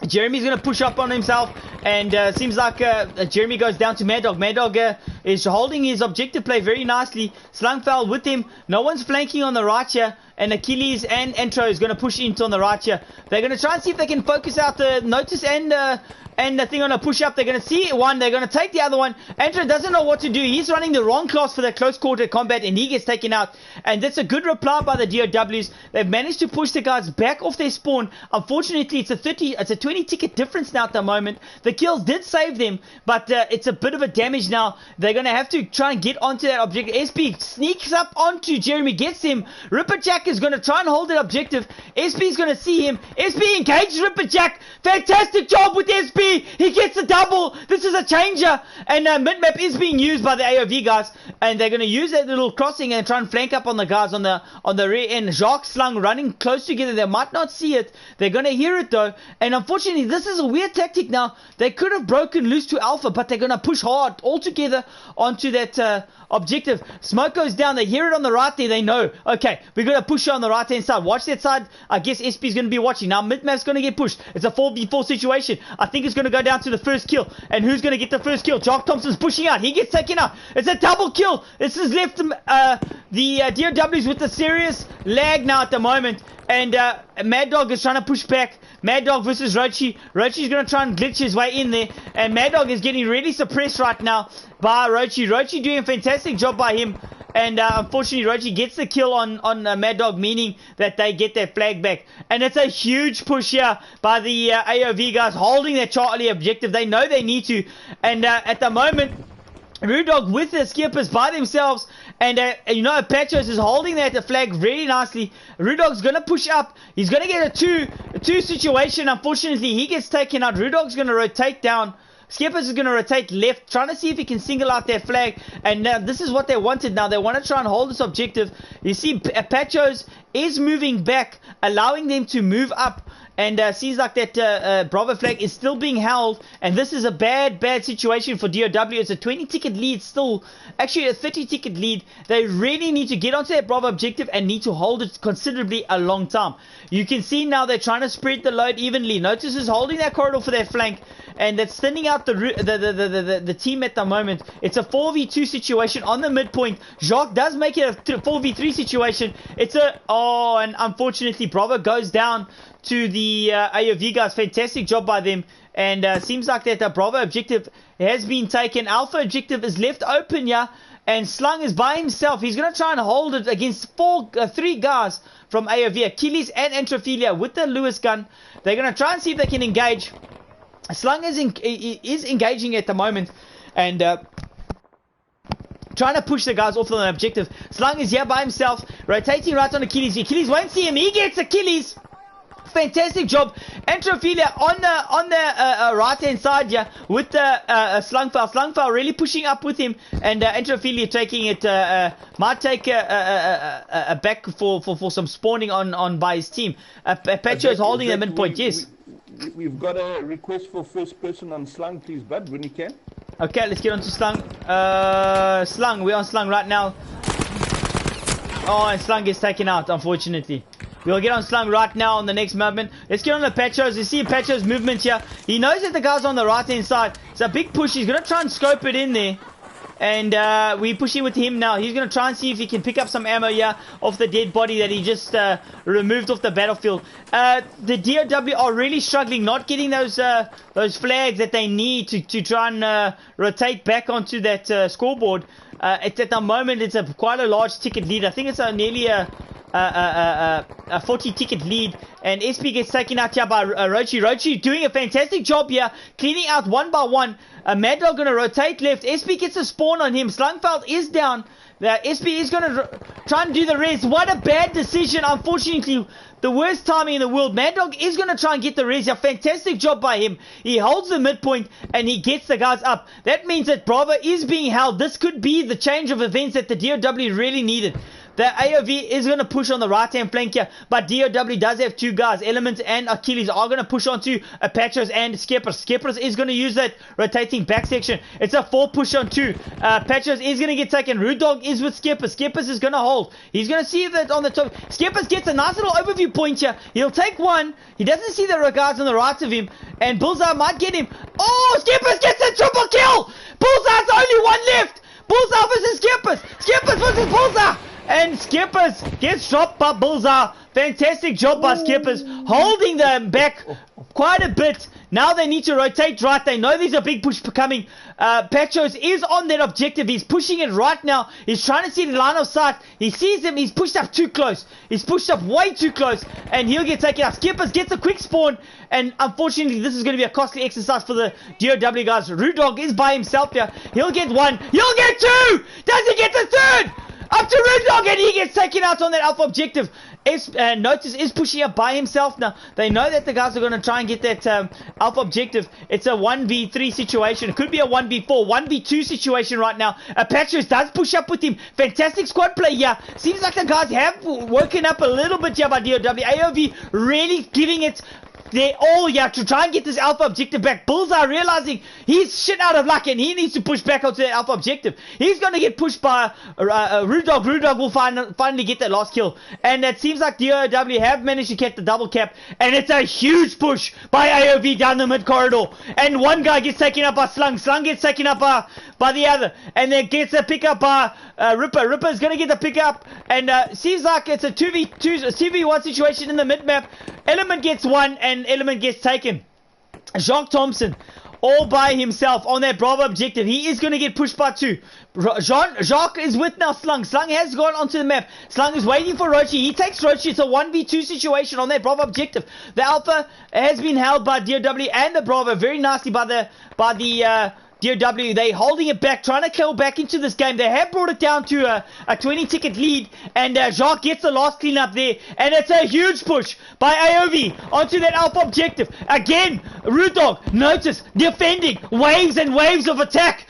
Jeremy's going to push up on himself, and seems like Jeremy goes down to Mad Dog. Mad Dog is holding his objective play very nicely. Slungfell with him. No one's flanking on the right here, and Achilles and Entro is going to push into on the right here. They're going to try and see if they can focus out the Notice and the thing on a push up. They're going to see one. They're going to take the other one. Entro doesn't know what to do. He's running the wrong class for that close quarter combat, and he gets taken out. And that's a good reply by the DOWs. They've managed to push the guys back off their spawn. Unfortunately, it's a 20 ticket difference now at the moment. The kills did save them, but it's a bit of a damage now. They're going to have to try and get onto that objective. SP sneaks up onto Jeremy, gets him. Ripperjack is going to try and hold that objective. SP is going to see him. SP engages Ripperjack. Fantastic job with SP. He gets a double. This is a changer. And mid-map is being used by the AoV guys, and they're going to use that little crossing and try and flank up on the guys on the rear end. Jacques, Slung running close together. They might not see it. They're going to hear it though. And unfortunately, this is a weird tactic now. They could have broken loose to Alpha, but they're going to push hard all together onto that objective. Smoke goes down. They hear it on the right there. They know, okay, we're going to push on the right hand side. Watch that side. I guess SP is going to be watching. Now mid-map's going to get pushed. It's a 4v4 situation. I think it's going to go down to the first kill. And who's going to get the first kill? Jock Thompson's pushing out. He gets taken out. It's a double kill. This has left the DOWs with a serious lag now at the moment. And Mad Dog is trying to push back. Mad Dog versus Rochi. Rochi's going to try and glitch his way in there. And Mad Dog is getting really suppressed right now by Rochi. Rochi doing a fantastic job by him. And unfortunately, Rochi gets the kill on Mad Dog, meaning that they get their flag back. And it's a huge push here by the AoV guys holding their Charlie objective. They know they need to. And at the moment, Rudog with the skippers by themselves, and Patchos is holding that the flag really nicely. Rudog's gonna push up. He's gonna get a two situation. Unfortunately, he gets taken out. Rudog's gonna rotate down. Skippers is going to rotate left, trying to see if he can single out their flag. And this is what they wanted now. They want to try and hold this objective. You see, Patchos is moving back, allowing them to move up. And seems like that Bravo flag is still being held. And this is a bad situation for DOW. It's a 20 ticket lead still. Actually, a 30 ticket lead. They really need to get onto that Bravo objective and need to hold it considerably a long time. You can see now they're trying to spread the load evenly. Notice is holding that corridor for their flank. And that's thinning out the team at the moment. It's a 4v2 situation on the midpoint. Jacques does make it a 4v3 situation. And unfortunately, Bravo goes down to the AoV guys. Fantastic job by them. And seems like that the Bravo objective has been taken. Alpha objective is left open here. And Slung is by himself. He's going to try and hold it against three guys from AoV. Achilles and Entrophilia with the Lewis gun. They're going to try and see if they can engage. Slung is engaging at the moment. And trying to push the guys off on an objective. Slung is here by himself. Rotating right on Achilles. Achilles won't see him. He gets Achilles. Fantastic job. Entrophilia on the right hand side here with the Slungfell. Slungfell really pushing up with him, and Entrophilia taking it. Might take a back for some spawning on by his team. Pacho is holding the midpoint. Yes. We've got a request for first person on Slung, please, bud, when you can. Okay, let's get on to Slung. Slung, we're on Slung right now. Oh, and Slung gets taken out, unfortunately. We'll get on Slung right now on the next movement. Let's get on the Patchos. You see Patchos' movement here. He knows that the guy's on the right hand side. It's a big push. He's going to try and scope it in there. And we're pushing with him now. He's going to try and see if he can pick up some ammo here off the dead body that he just removed off the battlefield. The DOW are really struggling, not getting those flags that they need to try and rotate back onto that scoreboard. At the moment, it's quite a large ticket lead. I think it's nearly a 40 ticket lead, and SP gets taken out here by Rochi. Rochi doing a fantastic job here, cleaning out one by one. Mad Dog going to rotate left. SP gets a spawn on him. Slungfeld is down. SP is going to try and do the res. What a bad decision. Unfortunately, the worst timing in the world. Mad Dog is going to try and get the res. A fantastic job by him. He holds the midpoint and he gets the guys up. That means that Bravo is being held. This could be the change of events that the DOW really needed. The AoV is going to push on the right-hand flank here, but DOW does have two guys. Element and Achilles are going to push onto Patros and Skeppers. Skeppers is going to use that rotating back section. It's a 4 push on 2. Patros is going to get taken. Rude Dog is with Skeppers. Skeppers is going to hold. He's going to see that on the top. Skeppers gets a nice little overview point here. He'll take one. He doesn't see the guys on the right of him, and Bullseye might get him. Oh, Skeppers gets a triple kill! Bullseye's only one left! Bullseye versus Skeppers! Skeppers versus Bullseye! And Skeppers gets dropped by Bullseye. Fantastic job by Skeppers, holding them back quite a bit. Now they need to rotate right. They know there's a big push coming. Patros is on that objective. He's pushing it right now. He's trying to see the line of sight. He sees him. He's pushed up too close. He's pushed up way too close. And he'll get taken out. Skeppers gets a quick spawn. And unfortunately, this is going to be a costly exercise for the DOW guys. Rude Dog is by himself here. He'll get one. He'll get two. Does he get the third? Up to Rude Dog, and he gets taken out on that alpha objective. Notice is pushing up by himself now. They know that the guys are going to try and get that alpha objective. It's a 1v3 situation. It could be a 1v4, 1v2 situation right now. Patros does push up with him. Fantastic squad play here. Seems like the guys have woken up a little bit here by DOW. AoV really giving it they're all here to try and get this alpha objective back. Bullseye realizing he's shit out of luck and he needs to push back onto the alpha objective. He's going to get pushed by Rude Dog. Rude Dog will finally get that last kill. And it seems like DOW have managed to get the double cap. And it's a huge push by AoV down the mid corridor. And one guy gets taken up by Slung. Slung gets taken up by the other. And then gets a pick up by Ripper. Ripper is going to get the pick up. And seems like it's a 2v2, a 2v1 situation in the mid map. Element gets one and Element gets taken. Jacques Thompson all by himself on that Bravo objective. He is going to get pushed by two. Jacques is with now Slung. Slung has gone onto the map. Slung is waiting for Rochi. He takes Rochi. It's a 1v2 situation on that Bravo objective. The Alpha has been held by DOW and the Bravo very nicely by the DOW. They holding it back, trying to kill back into this game. They have brought it down to a 20 ticket lead, and Jacques gets the last cleanup there, and it's a huge push by AoV onto that Alpha objective. Again, Rude Dog, notice, defending, waves and waves of attack.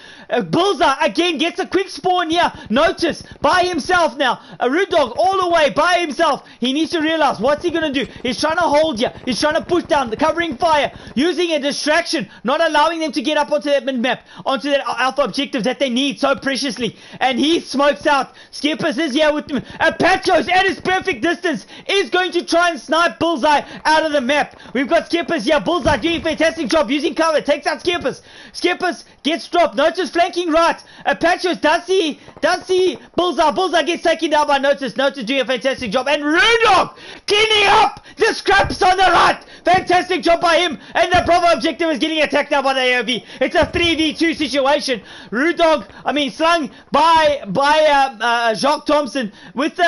Bullseye again gets a quick spawn here. Notice, by himself now. Rude Dog all the way by himself. He needs to realize what's he going to do. He's trying to hold here. He's trying to push down, the covering fire, using a distraction, not allowing them to get up onto that mid-map, onto that alpha objective that they need so preciously. And he smokes out. Skeppers is here with him. Patros at his perfect distance is going to try and snipe Bullseye out of the map. We've got Skeppers here. Bullseye doing a fantastic job using cover. Takes out Skeppers. Skeppers gets dropped. Notice flanking right. Patros does see Bullseye. Bullseye gets taken down by Notice. Notice doing a fantastic job. And Rude Dog cleaning up the scraps on the right. Fantastic job by him. And the Bravo objective is getting attacked now by the AoV. It's a 3v2 situation. Rude Dog, Slung by Jacques Thompson with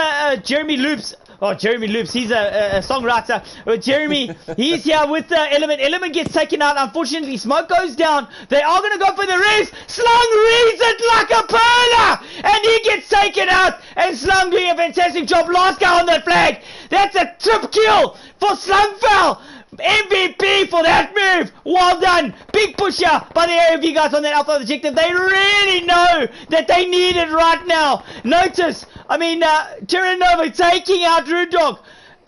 Jeremy Loops. Oh, Jeremy Loops, he's a songwriter. Jeremy, he's here with Element. Element gets taken out. Unfortunately, smoke goes down. They are going to go for the res. Slung reads it like a perla. And he gets taken out. And Slung doing a fantastic job. Last guy on that flag. That's a trip kill for Slungfell. MVP for that move. Well done. Big pusher by the AoV guys on that alpha objective. They really know that they need it right now. Notice, Terranova taking out Rude Dog.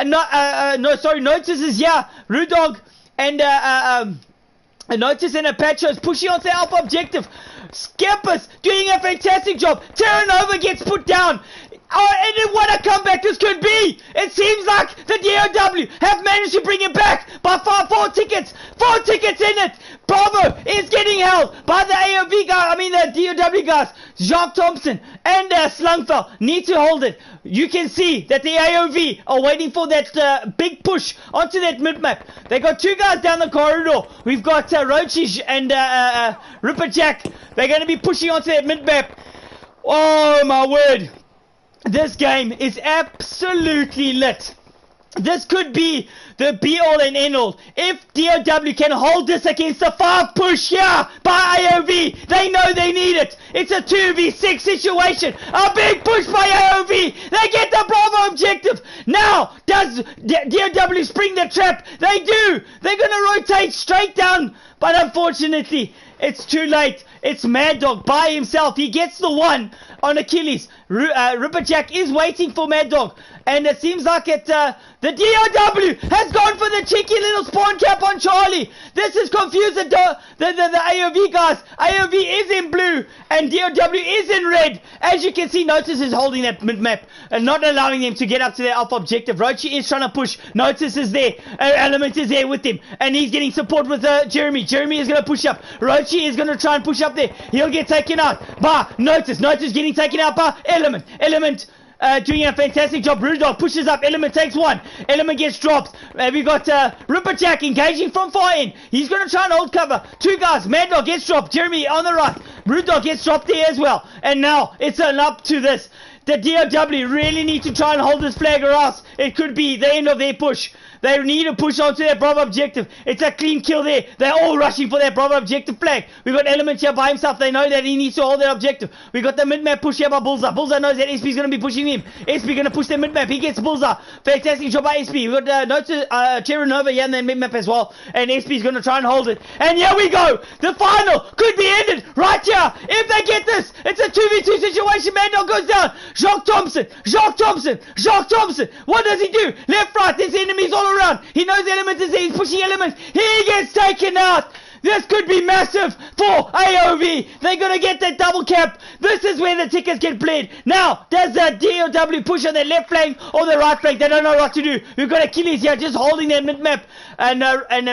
Notice is here. Rude Dog and Notice and Patros pushing onto the alpha objective. Skeppers doing a fantastic job. Terranova gets put down. Oh, and what a comeback this could be! It seems like the DOW have managed to bring it back by four tickets. 4 tickets in it. Bravo is getting held by the AoV guy. The DOW guys. Jacques Thompson and Slungfell need to hold it. You can see that the AoV are waiting for that big push onto that mid-map. They got 2 guys down the corridor. We've got Rochi and Ripper Jack. They're going to be pushing onto that mid-map. Oh my word. This game is absolutely lit. This could be the be-all and end-all. If DOW can hold this against the 5 push here by AoV, they know they need it. It's a 2v6 situation. A big push by AoV. They get the Bravo objective. Now, does DOW spring the trap? They do. They're going to rotate straight down. But unfortunately, it's too late. It's Mad Dog by himself. He gets the one on Achilles. Ripperjack is waiting for Mad Dog. And it seems like the DOW has gone for the cheeky little spawn cap on Charlie. This has confused the AoV guys. AoV is in blue and DOW is in red. As you can see, Notice is holding that mid-map and not allowing them to get up to their alpha objective. Rochi is trying to push. Notice is there. Element is there with him. And he's getting support with Jeremy. Jeremy is going to push up. Rochi is going to try and push up there. He'll get taken out by Notice. Notice getting taken out by Element. Element doing a fantastic job. Rudolph pushes up. Element takes one. Element gets dropped. We got Ripperjack engaging from far in. He's going to try and hold cover. Two guys. Mad Dog gets dropped. Jeremy on the right. Rudolph gets dropped there as well. And now it's an up to this. The DOW really need to try and hold this flag or else it could be the end of their push. They need to push onto their Bravo objective. It's a clean kill there. They're all rushing for their Bravo objective flag. We've got Element here by himself. They know that he needs to hold their objective. We got the mid-map push here by Bullseye. Bullseye knows that SP's going to be pushing him. SP going to push their mid-map. He gets Bullseye. Fantastic job by SP. We've got Cheranova here in the mid-map as well. And SP's going to try and hold it. And here we go. The final could be ended right here. If they get this, it's a 2v2 situation. Mad Dog goes down. Jacques Thompson. Jacques Thompson. Jacques Thompson. What does he do? Left, right. There's enemies all around. He knows Element is there. He's pushing Element. He gets taken out. This could be massive for AoV. They're going to get that double cap. This is where the tickets get played. Now, does the DOW push on their left flank or the right flank? They don't know what to do. We've got Achilles here just holding their mid-map. And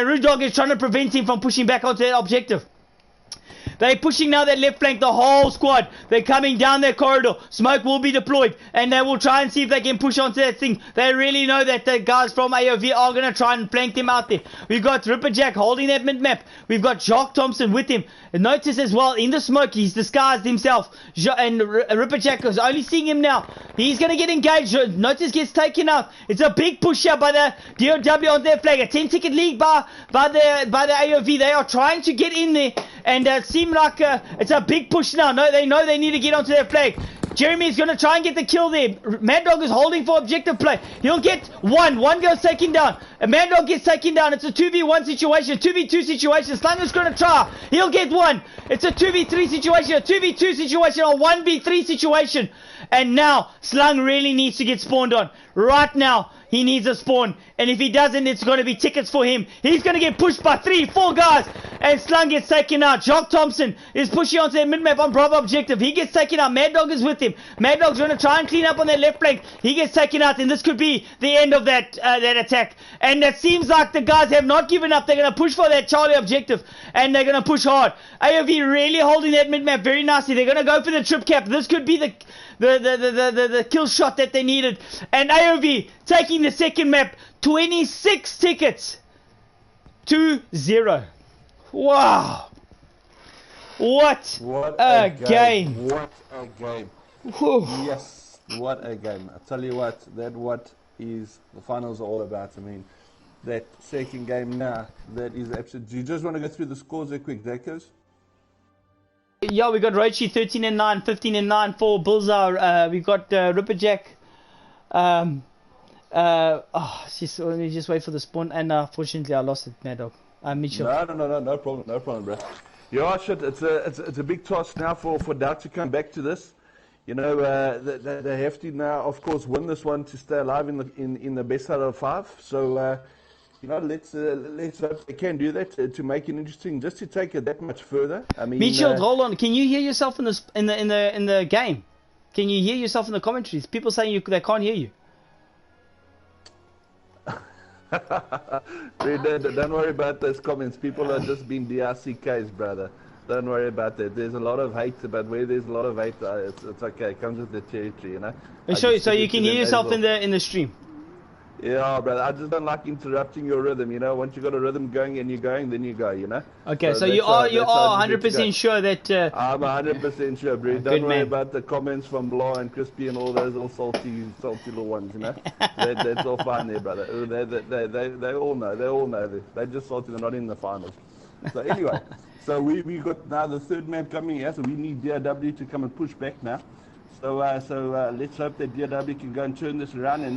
Rude Dog is trying to prevent him from pushing back onto their objective. They're pushing now that left flank, the whole squad. They're coming down their corridor. Smoke will be deployed. And they will try and see if they can push onto that thing. They really know that the guys from AoV are going to try and flank them out there. We've got Ripperjack holding that mid-map. We've got Jacques Thompson with him. And notice as well, in the smoke, he's disguised himself. And Ripperjack is only seeing him now. He's going to get engaged. Notice gets taken out. It's a big push here by the DOW on their flag. A 10-ticket league by the AoV. They are trying to get in there. And it seems like it's a big push now. No, they know they need to get onto their flag. Jeremy is going to try and get the kill there. Mad Dog is holding for objective play. He'll get one. One goes taken down. And Mad Dog gets taken down. It's a 2v1 situation. 2v2 situation. Slung is going to try. He'll get one. It's a 2v3 situation. A 2v2 situation. Or 1v3 situation. And now Slung really needs to get spawned on. Right now. He needs a spawn. And if he doesn't, it's going to be tickets for him. He's going to get pushed by 3-4 guys. And Slung gets taken out. Jacques Thompson is pushing onto their mid-map on Bravo objective. He gets taken out. Mad Dog is with him. Mad Dog's going to try and clean up on their left flank. He gets taken out. And this could be the end of that attack. And it seems like the guys have not given up. They're going to push for that Charlie objective. And they're going to push hard. AoV really holding that mid-map very nicely. They're going to go for the trip cap. This could be the kill shot that they needed. And AoV taking the second map, 26 tickets to 0. Wow. What a game. What a game. Whew. Yes, what a game. I tell you what is the finals are all about. I mean, that second game now, that is absolute. Do you just want to go through the scores there quick, Jacobs? Yeah, we got Rochi 13-9, 15-9 for Bullseye. We got Ripperjack. Let me just wait for the spawn. And fortunately, I lost it, Mad Dog. Mitchell. No problem, bro. Yeah, shit. It's a big task now for Dow to come back to this. You know, they have to now, of course, win this one to stay alive in the best out of 5. So. You know, let's hope they can do that to make it interesting, just to take it that much further. I mean, Mitchell, hold on. Can you hear yourself in the game? Can you hear yourself in the commentaries? People saying they can't hear you. Don't worry about those comments. People are just being DRCKs, brother. Don't worry about that. There's a lot of hate, but where there's a lot of hate, it's okay. It comes with the territory, you know. So you can hear yourself in the stream. Yeah, brother. I just don't like interrupting your rhythm. You know, once you got a rhythm going and you're going, then you go. You know. Okay, so you are 100% sure that. I'm 100% sure, bro. Don't worry about the comments from Blah and Crispy and all those little salty little ones. You know, that's all fine there, brother. They all know. They all know. They just salty. They're not in the finals. So anyway, so we got now the third map coming here. So we need DRW to come and push back now. So let's hope that DRW can go and turn this around, and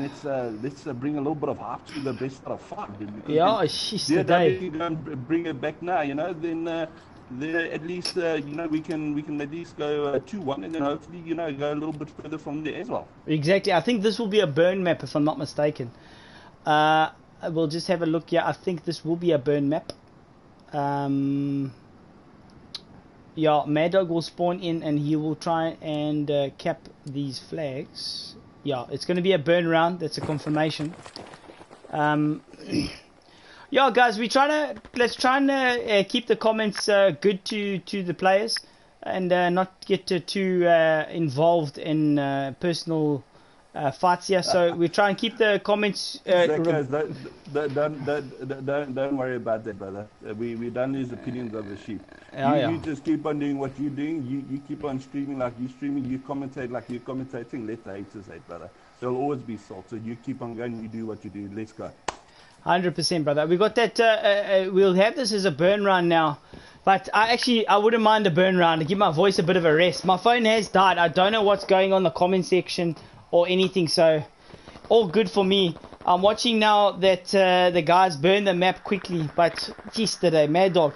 let's bring a little bit of hype to the best out of 5. Yeah, she's DRW can go and bring it back now, you know. Then there at least we can at least go 2-1, and then hopefully go a little bit further from there as well. Exactly. I think this will be a burn map, if I'm not mistaken. We'll just have a look here. I think this will be a burn map. Yeah, Mad Dog will spawn in and he will try and cap these flags. Yeah, it's going to be a burn round. That's a confirmation. Yeah, guys, let's try and keep the comments good to the players, and not get too involved in personal fights here. So we try and keep the comments. Guys, don't worry about that, brother. We don't lose opinions of the sheep. You just keep on doing what you're doing. You keep on streaming like you're streaming. You commentate like you're commentating. Let the haters hate, brother. There'll always be salt. So you keep on going. You do what you do. Let's go. 100%, brother. We got that. We'll have this as a burn round now. But I wouldn't mind a burn round to give my voice a bit of a rest. My phone has died. I don't know what's going on in the comment section or anything. So, all good for me. I'm watching now that the guys burn the map quickly. But, yesterday, Mad Dog.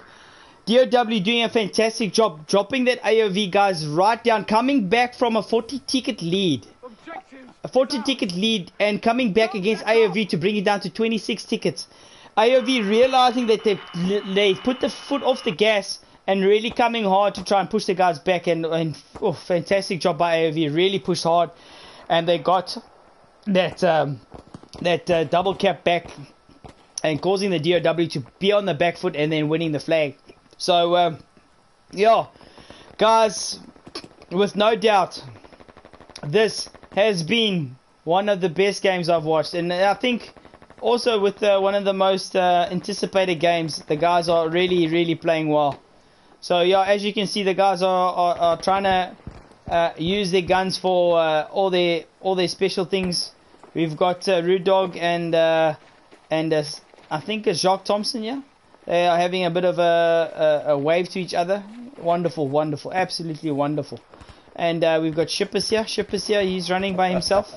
DOW doing a fantastic job. Dropping that AoV, guys, right down. Coming back from a 40-ticket lead. A 40-ticket lead and coming back against AoV to bring it down to 26 tickets. AoV realizing that they put the foot off the gas and really coming hard to try and push the guys back, and fantastic job by AoV. Really pushed hard, and they got that double cap back and causing the DOW to be on the back foot and then winning the flag. So yeah, guys, with no doubt, this has been one of the best games I've watched, and I think also with one of the most anticipated games. The guys are really playing well. So yeah, as you can see, the guys are trying to use their guns for all their special things. We've got Rude Dog and I think it's Jacques Thompson. Yeah, they are having a bit of a wave to each other. Wonderful, absolutely wonderful. And we've got Shippers here. He's running by himself.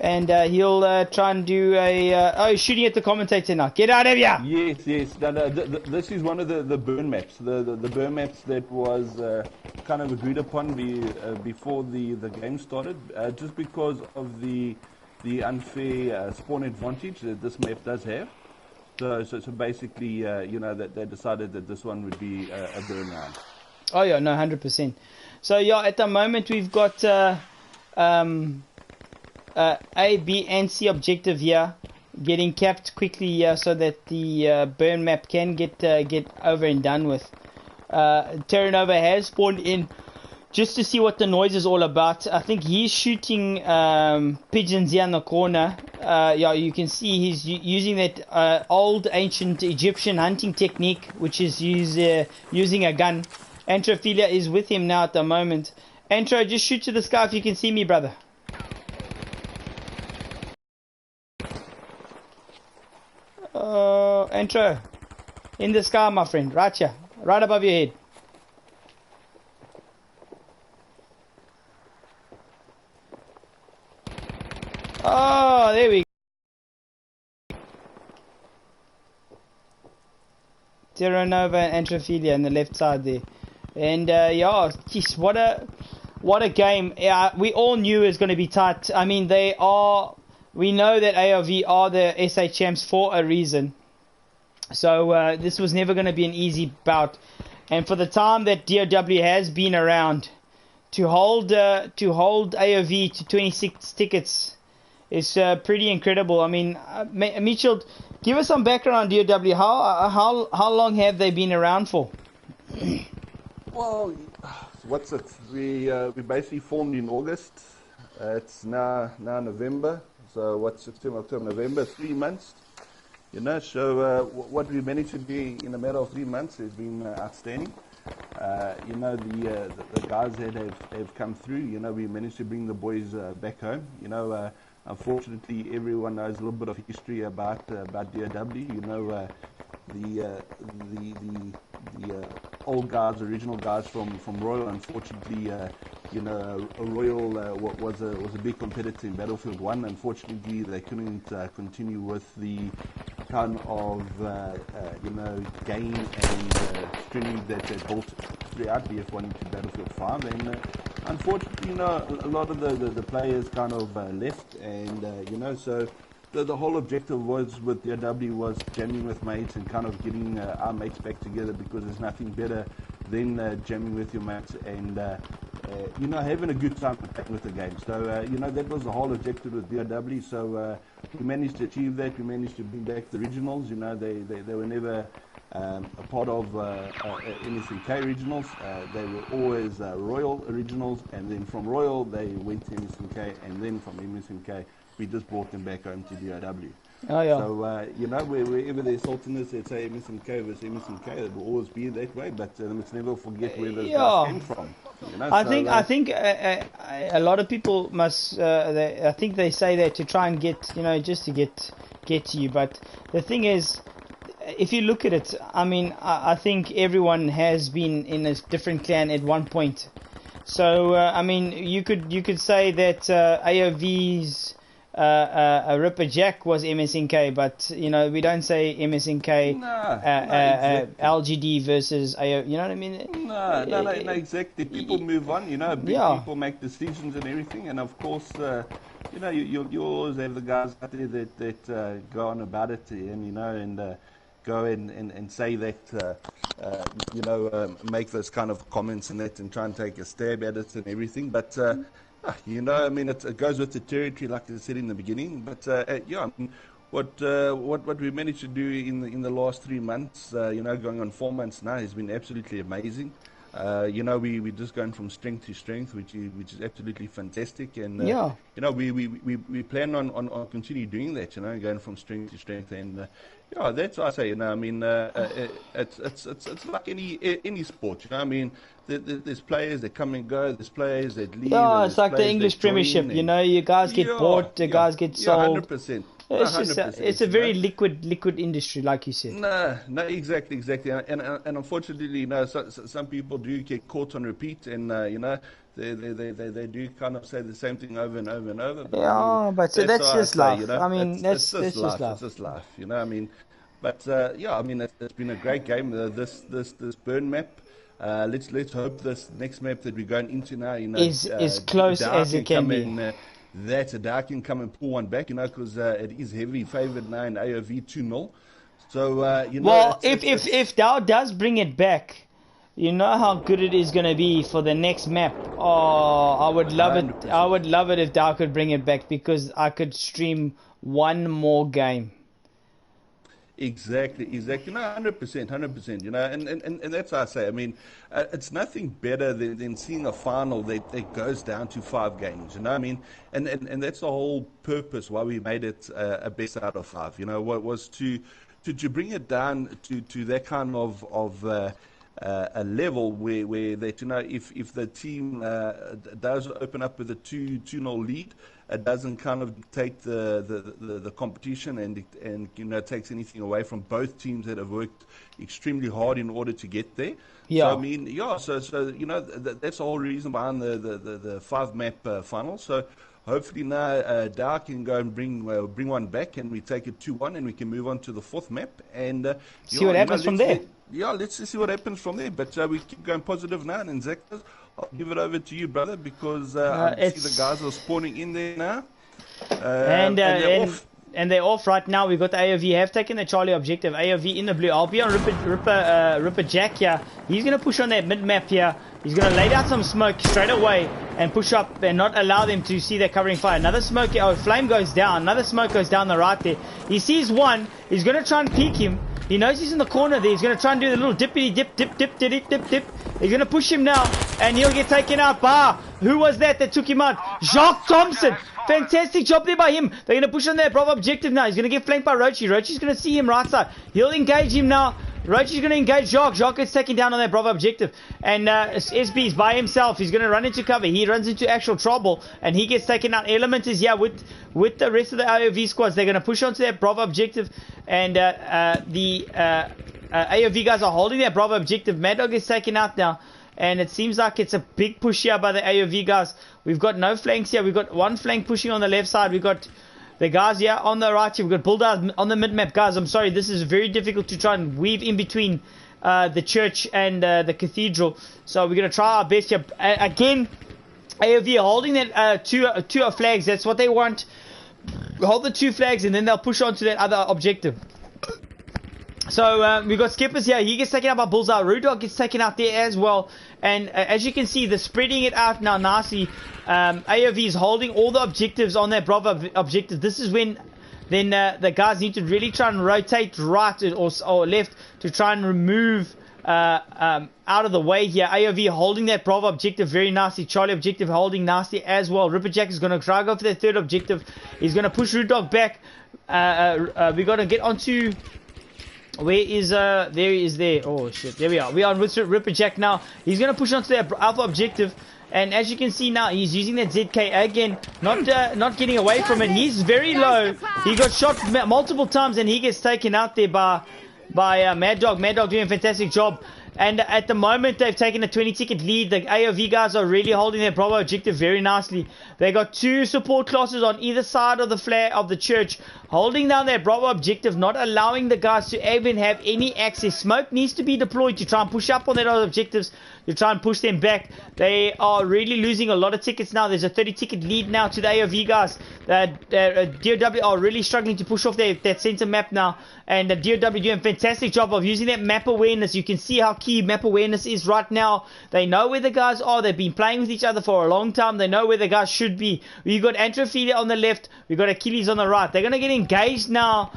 And he'll try and do he's shooting at the commentator now. Get out of here! Yes. This is one of the burn maps. The burn maps that was kind of agreed upon before the game started. Just because of the unfair spawn advantage that this map does have. So basically, that they decided that this one would be a burn round. Oh yeah, no, 100%. So yeah, at the moment we've got A, B, and C objective here, getting capped quickly here so that the burn map can get over and done with. Terra Nova has spawned in just to see what the noise is all about. I think he's shooting pigeons here in the corner. Yeah, you can see he's using that old ancient Egyptian hunting technique, which is using a gun. Antrophilia is with him now at the moment. Antro, just shoot to the sky if you can see me, brother. Antro, in the sky, my friend, right here, right above your head. Oh, there we go. Terra Nova and Antrophilia on the left side there. And yeah, geez, what a game. Yeah, we all knew it was going to be tight. I mean, we know that AoV are the SA champs for a reason. So this was never going to be an easy bout. And for the time that DOW has been around, to hold AoV to 26 tickets is pretty incredible. I mean, Mitchell, give us some background on DOW. How long have they been around for? Well, what's it? We basically formed in August. It's now November. So what's September, October, November? 3 months. So what we managed to do in a matter of 3 months has been outstanding. The guys that have come through. We managed to bring the boys back home. Unfortunately, everyone knows a little bit of history about DOW. The old guys, original guys from Royal. Unfortunately, Royal was a big competitor in Battlefield 1. Unfortunately, they couldn't continue with the kind of gain and string that they built throughout BF1 into Battlefield 5, and unfortunately, a lot of the players kind of left, and so the whole objective was with the AoV was jamming with mates and kind of getting our mates back together, because there's nothing better than jamming with your mates and having a good time playing with the game. So that was the whole objective with the AoV. So we managed to achieve that. We managed to bring back the originals. They were never a part of MSNK originals. They were always Royal originals, and then from Royal they went to MSNK, and then from MSNK we just brought them back home to the AoV. Oh, yeah. So, wherever there's saltiness, they say MSNK versus MSNK, it will always be that way, but let's never forget where those guys came from. I think a lot of people must, I think they say that to try and get, just to get to you, but the thing is, if you look at it, I mean, I think everyone has been in a different clan at one point. So, I mean, you could say that AoV's Ripper Jack was MSNK, but we don't say MSNK exactly. LGD versus AO. You know what I mean? No, exactly. People move on. People make decisions and everything, and of course, you always have the guys out there that go on about it, and go and say that, make those kind of comments and that, and try and take a stab at it and everything, but. I mean, it goes with the territory, like I said in the beginning. But what we managed to do in the last 3 months, going on 4 months now, has been absolutely amazing. We're just going from strength to strength, which is absolutely fantastic. And we plan on continue doing that. Going from strength to strength, and that's what I say. I mean, it's like any sport. I mean, there's players that come and go. There's players that leave. Yeah, it's like the English Premiership. You guys get bought, the guys get sold. 100%. It's just it's a very liquid industry, like you said. No, exactly, and unfortunately, some people do get caught on repeat, and they do kind of say the same thing over and over and over. But but so that's just life. I mean, that's just life. It's just life. I mean, but I mean, it's been a great game. This burn map. Let's hope this next map that we're going into now, is as close as it can be. That Dark can come and pull one back, because it is heavily favoured now in AoV 2-0. So, well, if Dow does bring it back, you know how good it is going to be for the next map. Oh, I would love 100%. It. I would love it if Dow could bring it back, because I could stream one more game. Exactly. No, 100%. And that's what I say. I mean, it's nothing better than seeing a final that goes down to 5 games. I mean, and that's the whole purpose why we made it a best out of 5. What was to bring it down to that kind of a level where that if the team does open up with a 2-0 lead. It doesn't kind of take the competition and takes anything away from both teams that have worked extremely hard in order to get there. Yeah. So I mean, so that's the whole reason behind the 5 map final. So hopefully now Dow can go and bring one back, and we take it 2-1, and we can move on to the 4th map and see what happens from there. Let's see what happens from there. But we keep going positive now, and Zach, I'll give it over to you, brother, because I see the guys are spawning in there now. And they're off right now. We've got the AoV have taken the Charlie objective. AoV in the blue. I'll be on Ripper Jack here. He's going to push on that mid-map here. He's going to lay down some smoke straight away and push up and not allow them to see their covering fire. Another smoke. Oh, flame goes down. Another smoke goes down the right there. He sees one. He's going to try and peek him. He knows he's in the corner there. He's going to try and do the little dippity dip. He's going to push him now, and he'll get taken out. Who was that took him out? Jacques Thompson. Fantastic job there by him. They're going to push on their Bravo objective now. He's going to get flanked by Rochi. Rochi's going to see him right side. He'll engage him now. Rochi's going to engage Jacques. Jacques gets taken down on that Bravo objective. And SB's by himself. He's going to run into cover. He runs into actual trouble, and he gets taken out. Element is here with the rest of the AoV squads. They're going to push onto that Bravo objective. And the AoV guys are holding that Bravo objective. Mad Dog is taken out now. And it seems like it's a big push here by the AoV guys. We've got no flanks here. We've got one flank pushing on the left side. We've got The guys here on the right here, we've got Bulldog on the mid-map. Guys, I'm sorry, this is very difficult to try and weave in between the church and the cathedral. So we're going to try our best here. Again, AoV holding that two flags. That's what they want. Hold the 2 flags and then they'll push on to that other objective. So we've got Skippers here. He gets taken out by Bullseye. Rude Dog gets taken out there as well. And as you can see, they're spreading it out now nicely. AoV is holding all the objectives on that Bravo objective. This is when then the guys need to really try and rotate right or left to try and remove out of the way here. AoV holding that Bravo objective very nicely. Charlie objective holding nicely as well. Ripperjack is going to try to go for that 3rd objective. He's going to push Rude Dog back. We're going to get onto... Where is there he is there. Oh shit, there we are. We are with Ripperjack now. He's gonna push onto that Alpha objective. And as you can see now, he's using that ZK again, not getting away from it. He's very low. He got shot multiple times and he gets taken out there by Mad Dog. Mad Dog doing a fantastic job. And at the moment, they've taken a 20-ticket lead. The AoV guys are really holding their Bravo objective very nicely. They got 2 support classes on either side of the flare of the church, holding down their Bravo objective, not allowing the guys to even have any access. Smoke needs to be deployed to try and push up on their other objectives, to try and push them back. They are really losing a lot of tickets now. There's a 30-ticket lead now to the AoV guys. DOW are really struggling to push off that center map now. And the DOW doing a fantastic job of using that map awareness. You can see how key map awareness is right now. They know where the guys are. They've been playing with each other for a long time. They know where the guys should be. We've got Antrophilia on the left. We've got Achilles on the right. They're going to get engaged now.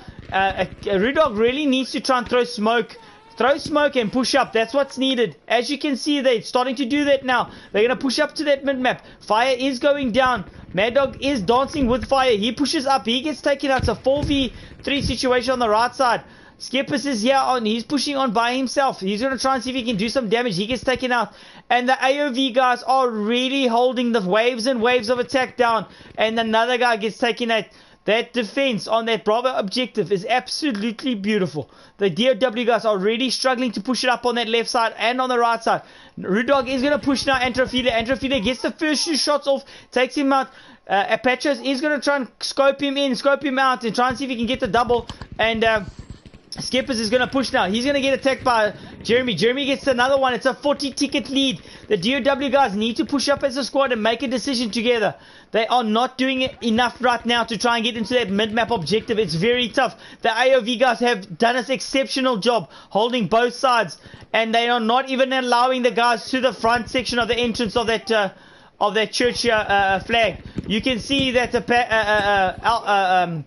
Rude Dog really needs to try and throw smoke. Throw smoke and push up. That's what's needed. As you can see, they're starting to do that now. They're going to push up to that mid-map. Fire is going down. Mad Dog is dancing with fire. He pushes up. He gets taken out. It's a 4v3 situation on the right side. Skippers is here on. He's pushing on by himself. He's going to try and see if he can do some damage. He gets taken out. And the AoV guys are really holding the waves and waves of attack down. And another guy gets taken out. That defense on that Bravo objective is absolutely beautiful. The DOW guys are really struggling to push it up on that left side and on the right side. Rude Dog is going to push now Antrophilia. Antrophilia gets the first 2 shots off, takes him out. Apatros is going to try and scope him in, scope him out, and try and see if he can get the double. And Skippers is going to push now. He's going to get attacked by Jeremy. Jeremy gets another one. It's a 40-ticket lead. The DOW guys need to push up as a squad and make a decision together. They are not doing enough right now to try and get into that mid-map objective. It's very tough. The AoV guys have done an exceptional job holding both sides. And they are not even allowing the guys to the front section of the entrance of that church flag. You can see that the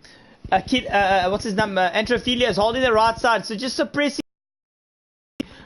what's his name? Antrophilia is holding the right side, so just suppressing,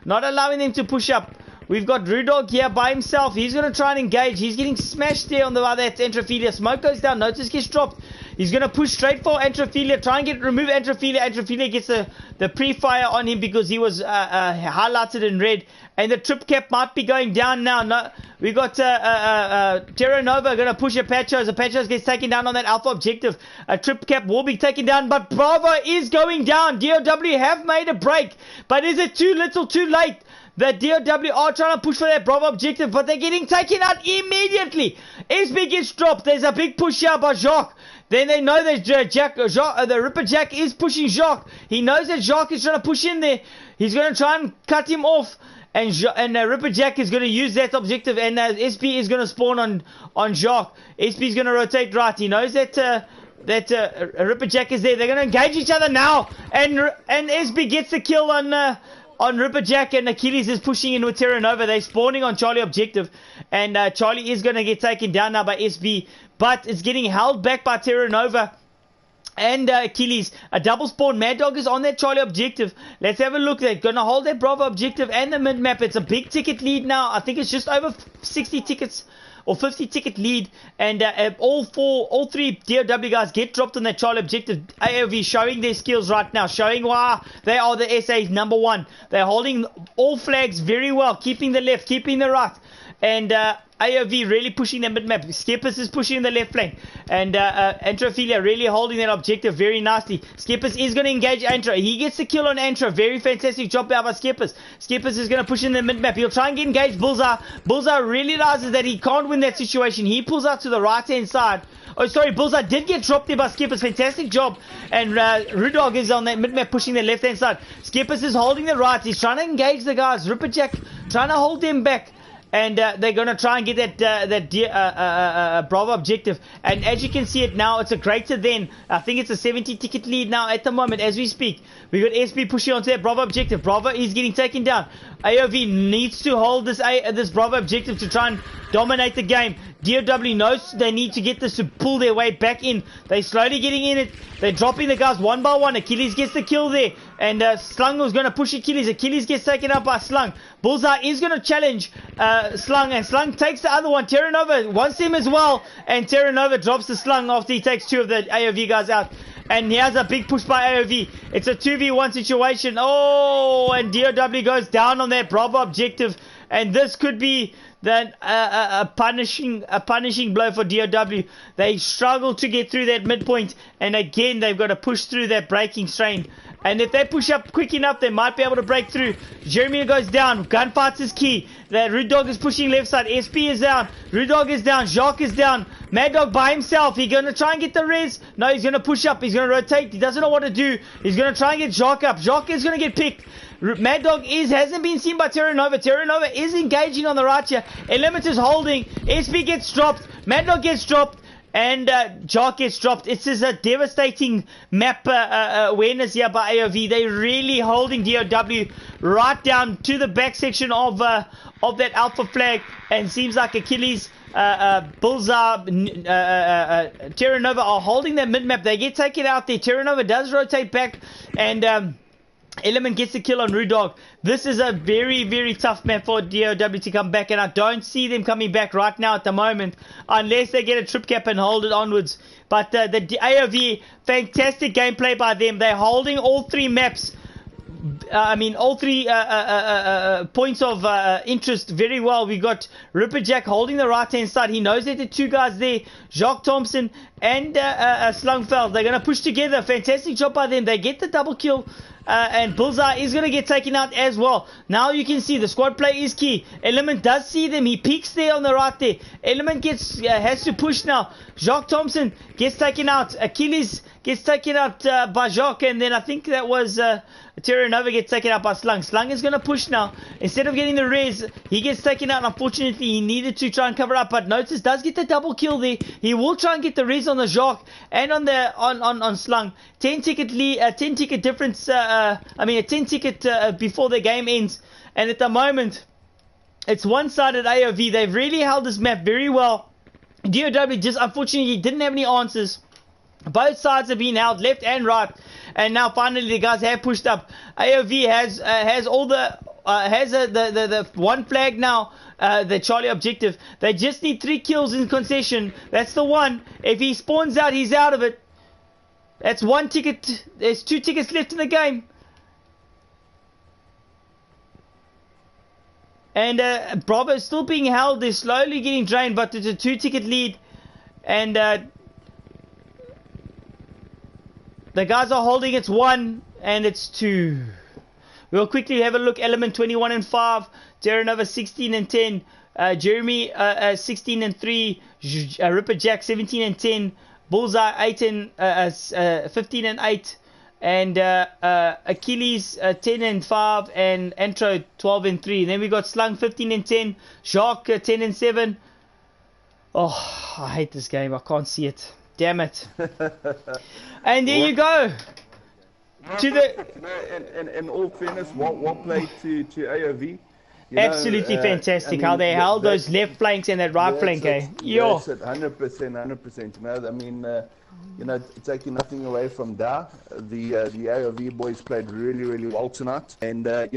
not allowing them to push up. We've got Rude Dog here by himself. He's going to try and engage. He's getting smashed there on the other Antrophilia. Smoke goes down. Notice gets dropped. He's going to push straight for Antrophilia. Try and remove Antrophilia. Antrophilia gets the pre-fire on him because he was highlighted in red. And the trip cap might be going down now. No, we got Terra Nova going to push Apatros. Apatros gets taken down on that Alpha objective. A trip cap will be taken down, but Bravo is going down. DOW have made a break, but is it too little, too late? The DOW are trying to push for that Bravo objective, but they're getting taken out immediately. SB gets dropped. There's a big push out by Jacques. Then they know that the Ripperjack is pushing Jacques. He knows that Jacques is trying to push in there. He's going to try and cut him off. And Ripperjack is going to use that objective. And SB is going to spawn on Jacques. SB is going to rotate right. He knows that Ripperjack is there. They're going to engage each other now. And SB gets the kill on Ripperjack, and Achilles is pushing in with Terra Nova. They're spawning on Charlie objective. And Charlie is going to get taken down now by SB. But it's getting held back by Terra Nova and Achilles. A double spawn. Mad Dog is on that Charlie objective. Let's have a look. They're going to hold that Bravo objective and the mid-map. It's a big ticket lead now. I think it's just over 60 tickets or 50 ticket lead. And all 3 DOW guys get dropped on that Charlie objective. AoV showing their skills right now. Showing why they are the SA's number 1. They're holding all flags very well. Keeping the left, keeping the right. and AoV really pushing the mid-map. Skippers is pushing the left flank, and Antrophilia really holding that objective very nicely. Skippers is going to engage Antro. He gets the kill on Antro. Very fantastic job there by Skippers. Skippers is going to push in the mid-map. He'll try and get engaged Bullseye. Bullseye realizes that he can't win that situation. He pulls out to the right-hand side. Oh, sorry, Bullseye did get dropped there by Skippers. Fantastic job. And Rudog is on that mid-map pushing the left-hand side. Skippers is holding the right. He's trying to engage the guys. Ripperjack trying to hold them back. And they're going to try and get that Bravo objective. And as you can see it now, it's a greater than. I think it's a 70 ticket lead now at the moment as we speak. We got SP pushing onto that Bravo objective. Bravo is getting taken down. AoV needs to hold this Bravo objective to try and dominate the game. DOW knows they need to get this to pull their way back in. They're slowly getting in it. They're dropping the guys one by one. Achilles gets the kill there. And Slung was going to push Achilles. Achilles gets taken out by Slung. Bullseye is going to challenge Slung. And Slung takes the other one. Terra Nova wants him as well. And Terra Nova drops the Slung after he takes two of the AoV guys out. And here's a big push by AoV. It's a 2v1 situation. Oh, and DOW goes down on that Bravo objective. And this could be a punishing blow for DOW. They struggle to get through that midpoint. And again, they've got to push through that breaking strain. And if they push up quick enough, they might be able to break through. Jeremy goes down. Gunfights is key. The Rude Dog is pushing left side. SP is down. Rude Dog is down. Jacques is down. Mad Dog by himself. He's going to try and get the res. No, he's going to push up. He's going to rotate. He doesn't know what to do. He's going to try and get Jacques up. Jacques is going to get picked. Mad Dog hasn't been seen by Terra Nova. Terra Nova is engaging on the right here. Element is holding. SP gets dropped. Mad Dog gets dropped. And Jark gets dropped. It's just a devastating map awareness here by AoV. They're really holding DOW right down to the back section of that alpha flag. And seems like Achilles, Bullseye, Terra Nova are holding that mid map. They get taken out there. Terra Nova does rotate back, and Element gets the kill on Rudog. This is a very, very tough map for DOW to come back, and I don't see them coming back right now at the moment unless they get a trip cap and hold it onwards. But the AoV, fantastic gameplay by them. They're holding all three maps. All three points of interest very well. We got Ripperjack holding the right hand side. He knows that the two guys there, Jacques Thompson and Slungfeld. They're going to push together. Fantastic job by them. They get the double kill. And Bullseye is going to get taken out as well. Now you can see the squad play is key. Element does see them. He peeks there on the right there. Element has to push now. Jacques Thompson gets taken out. Achilles gets taken out by Jacques. And then I think that was Terra Nova gets taken out by Slung. Slung is going to push now. Instead of getting the res, he gets taken out. Unfortunately, he needed to try and cover up. But Notice does get the double kill there. He will try and get the res on the Jacques and on Slung. 10 ticket lead, 10 ticket difference. A 10 ticket before the game ends. And at the moment, it's one-sided AoV. They've really held this map very well. DOW just unfortunately didn't have any answers. Both sides have been held left and right. And now finally the guys have pushed up. AoV has all the the one flag now. The Charlie objective. They just need 3 kills in concession. That's the one. If he spawns out, he's out of it. That's 1 ticket. There's 2 tickets left in the game. And Bravo is still being held. They're slowly getting drained, but it's a 2 ticket lead. And the guys are holding. It's 1 and it's 2. We'll quickly have a look. Element 21 and 5. Terra Nova 16 and 10. Jeremy 16 and 3. Ripperjack 17 and 10. Bullseye 8 and 15 and 8. And Achilles 10 and 5. And Antro 12 and 3. Then we got Slung 15 and 10. Jacques 10 and 7. Oh, I hate this game. I can't see it. Damn it. And there you go. To the in all fairness, well played to AoV. Absolutely fantastic how they held those left flanks and that right flank. Yo. That's it, 100%. Taking nothing away from Da, the AoV boys played really, really well tonight. And where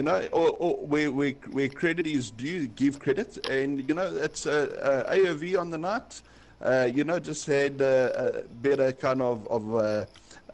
credit is due, give credit. And it's AoV on the night. Just had a better kind of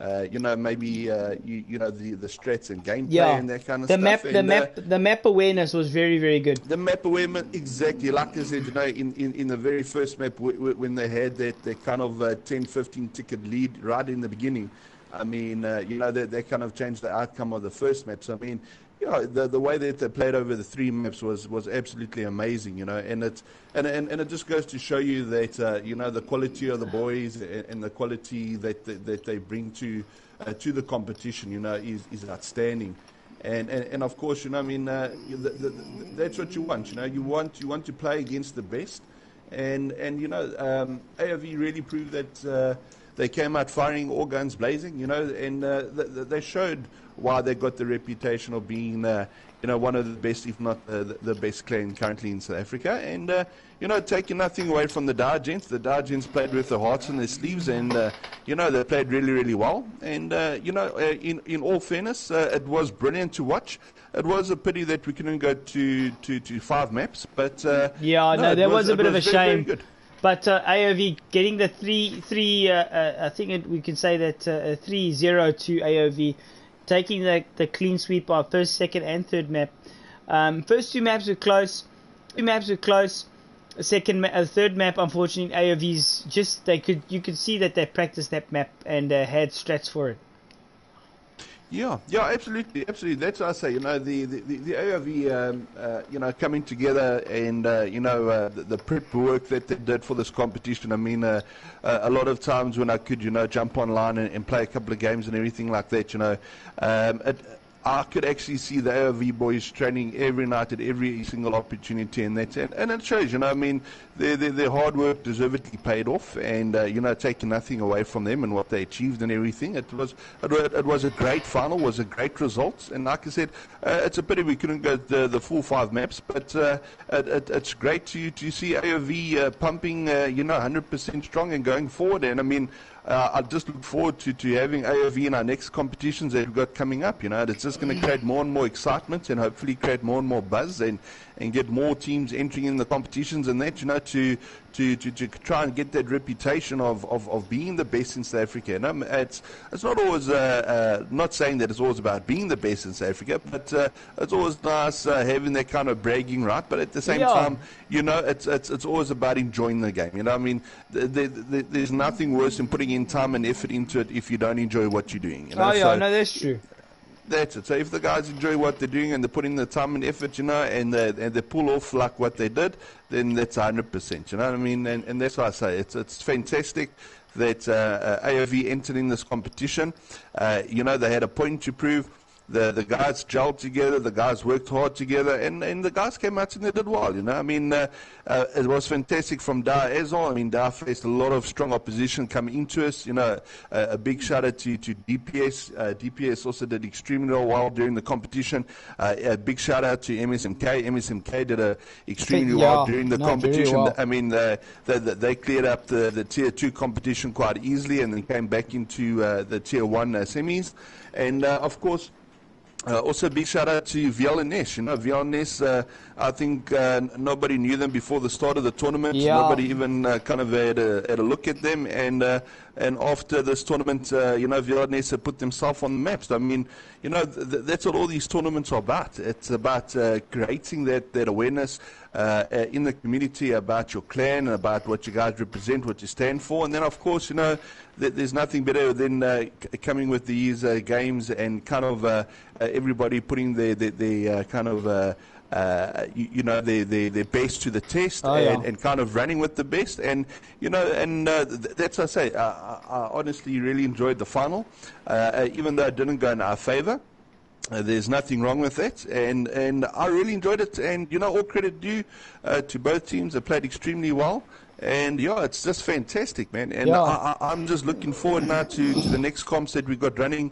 maybe the strats and gameplay Yeah, and that kind of the stuff. map, the And map, the map awareness was very, very good. the map awareness, exactly like I said, in the very first map when they had that kind of 10, 15 ticket lead right in the beginning. I mean, they kind of changed the outcome of the first map. So I mean, the way that they played over the three maps was absolutely amazing, and it just goes to show you that the quality of the boys and the quality that they bring to the competition, is outstanding. And of course, I mean, that's what you want. You want to play against the best, and AoV really proved that they came out firing all guns blazing. And they showed why they got the reputation of being one of the best, if not the best clan currently in South Africa. And taking nothing away from the Dow Gents. The Dow Gents played with their hearts on their sleeves, and they played really, really well. And in all fairness, it was brilliant to watch. It was a pity that we couldn't go to 5 maps, but that was a bit of a very, shame. very good. But AoV getting the three, I think we can say that 3-0 to AoV, taking the clean sweep of first, second, and third map. First 2 maps were close. 2 maps were close. Third map, unfortunately, AoV's you could see that they practiced that map and had strats for it. Yeah, absolutely. That's what I say. The AoV, coming together and the prep work that they did for this competition. I mean, a lot of times when I could, jump online and play a couple of games and everything like that, I could actually see the AoV boys training every night at every single opportunity, and it shows. I mean, their hard work deservedly paid off, and taking nothing away from them and what they achieved and everything. It was a great final, was a great result, and like I said, it's a pity we couldn't go the full 5 maps, but it's great to see AoV pumping 100% strong and going forward. And I mean, I just look forward to having AoV in our next competitions that we've got coming up. It's just going to create more and more excitement and hopefully create more and more buzz and get more teams entering in the competitions and that, to try and get that reputation of being the best in South Africa. And it's not always, not saying that it's always about being the best in South Africa, but it's always nice having that kind of bragging right. But at the same time, it's always about enjoying the game. I mean, there's nothing worse than putting in time and effort into it if you don't enjoy what you're doing. No, that's true. That's it. So if the guys enjoy what they're doing and they put in the time and effort, and they pull off like what they did, then that's 100%. You know what I mean? And that's why I say it's fantastic that AoV entered in this competition. They had a point to prove. The guys gelled together, the guys worked hard together, and the guys came out and they did well. I mean, it was fantastic from Dar as well. I mean, Dar faced a lot of strong opposition coming into us. A big shout out to DPS. DPS also did extremely well during the competition. A big shout out to MSMK. MSMK did extremely well during the competition. Well. I mean, they cleared up the Tier 2 competition quite easily and then came back into the Tier 1 semis. And, of course, also a big shout out to Vial and Nesh. Vial and Nesh, I think nobody knew them before the start of the tournament. Yeah. Nobody even kind of had a look at them. And after this tournament, Vial and Nesh put themselves on the maps. I mean, that's what all these tournaments are about. It's about creating that awareness in the community about your clan and about what you guys represent, what you stand for. And then, of course, there's nothing better than coming with these games and kind of everybody putting their kind of their best to the test and kind of running with the best. And that's what I say. I honestly really enjoyed the final, even though it didn't go in our favor. There's nothing wrong with that, and I really enjoyed it. And all credit due to both teams. They played extremely well, and it's just fantastic, man. And I'm just looking forward now to the next comps that we've got running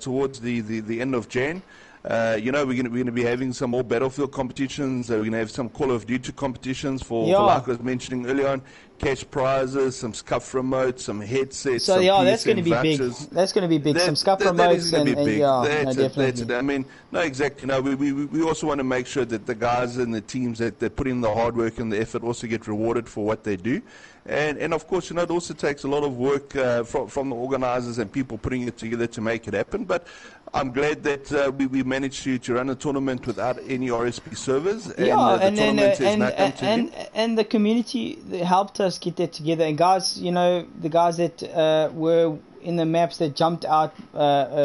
towards the end of Jan. We're gonna be having some more Battlefield competitions. We're gonna have some Call of Duty competitions for Yeah. like I was mentioning earlier on, cash prizes, some scuff remotes, some headsets, So some yeah, that's going to PSN be big. vouchers. That's going to be big. Some scuff That is remotes going to be and big. yeah, no, That's it. That's definitely. it. I mean, no, exactly. No, we also want to make sure that the guys and the teams that put in the hard work and the effort also get rewarded for what they do. And of course, it also takes a lot of work from the organizers and people putting it together to make it happen. But I'm glad that we managed to run a tournament without any RSP servers. And Yeah, the and then tournament has now come to an end. and the community that helped us get that together. And guys, the guys that were in the maps that jumped out,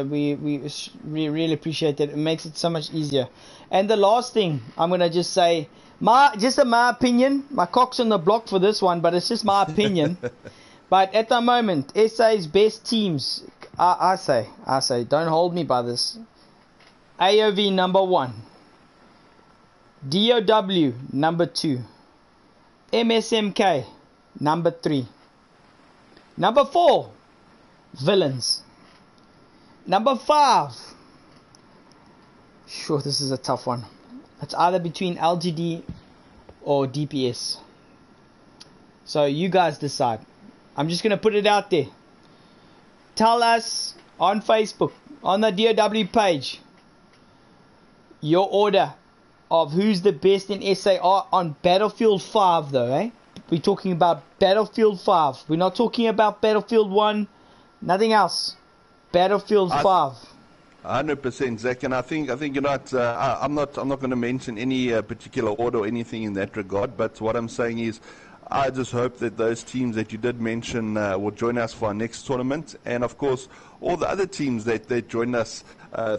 we really appreciate that. It makes it so much easier. And the last thing I'm gonna just say, my opinion, my cock's on the block for this one, but it's just my opinion. But at the moment, SA's best teams, I say, don't hold me by this. AoV number 1, DOW number 2, MSMK number 3, number 4, Villains, number 5. Sure, this is a tough one. It's either between LGD or DPS. So you guys decide. I'm just going to put it out there. Tell us on Facebook, on the DOW page, your order of who's the best in SA on Battlefield 5 though, eh? We're talking about Battlefield 5. We're not talking about Battlefield 1, nothing else. Battlefield 5. 100%, Zach, and I think you're not. I'm not going to mention any particular order or anything in that regard. But what I'm saying is, I just hope that those teams that you did mention will join us for our next tournament, and of course, all the other teams that joined us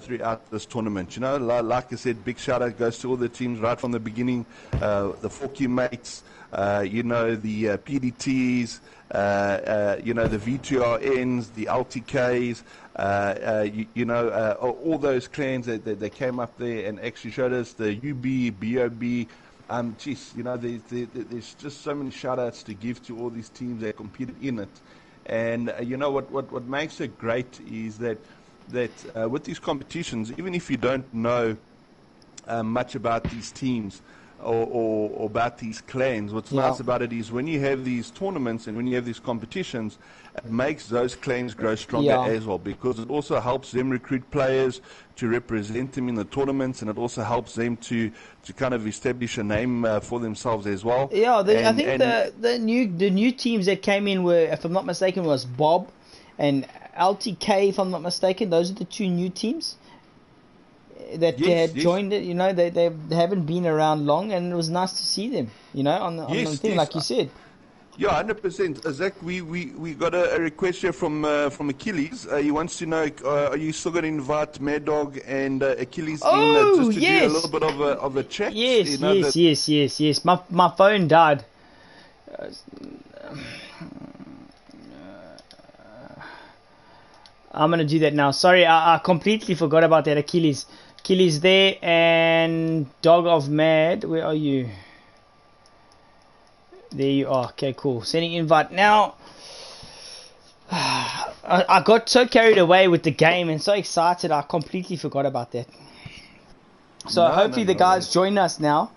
throughout this tournament. Like I said, big shout out goes to all the teams right from the beginning. The 4Q mates, the PDTs, the V2RNs, the LTKs. All those clans that came up there and actually showed us the UB, BOB. There's just so many shout outs to give to all these teams that competed in it. And what makes it great is that with these competitions, even if you don't know much about these teams or about these clans, what's nice about it is when you have these tournaments and when you have these competitions, it makes those clans grow stronger as well, because it also helps them recruit players to represent them in the tournaments, and it also helps them to kind of establish a name for themselves as well. Yeah, I think the new teams that came in were, if I'm not mistaken, was Bob and LTK, if I'm not mistaken. Those are the two new teams that had joined it. They haven't been around long, and it was nice to see them. On the thing, like you said. Yeah, 100%. Zach, we got a request here from Achilles. He wants to know, are you still going to invite Mad Dog and Achilles in just to do a little bit of a chat? Yes, yes. My phone died. I'm going to do that now. Sorry, I completely forgot about that. Achilles there, and Dog of Mad. Where are you? There you are. Okay, cool. Sending invite now. I got so carried away with the game and so excited I completely forgot about that. So hopefully the guys join us now.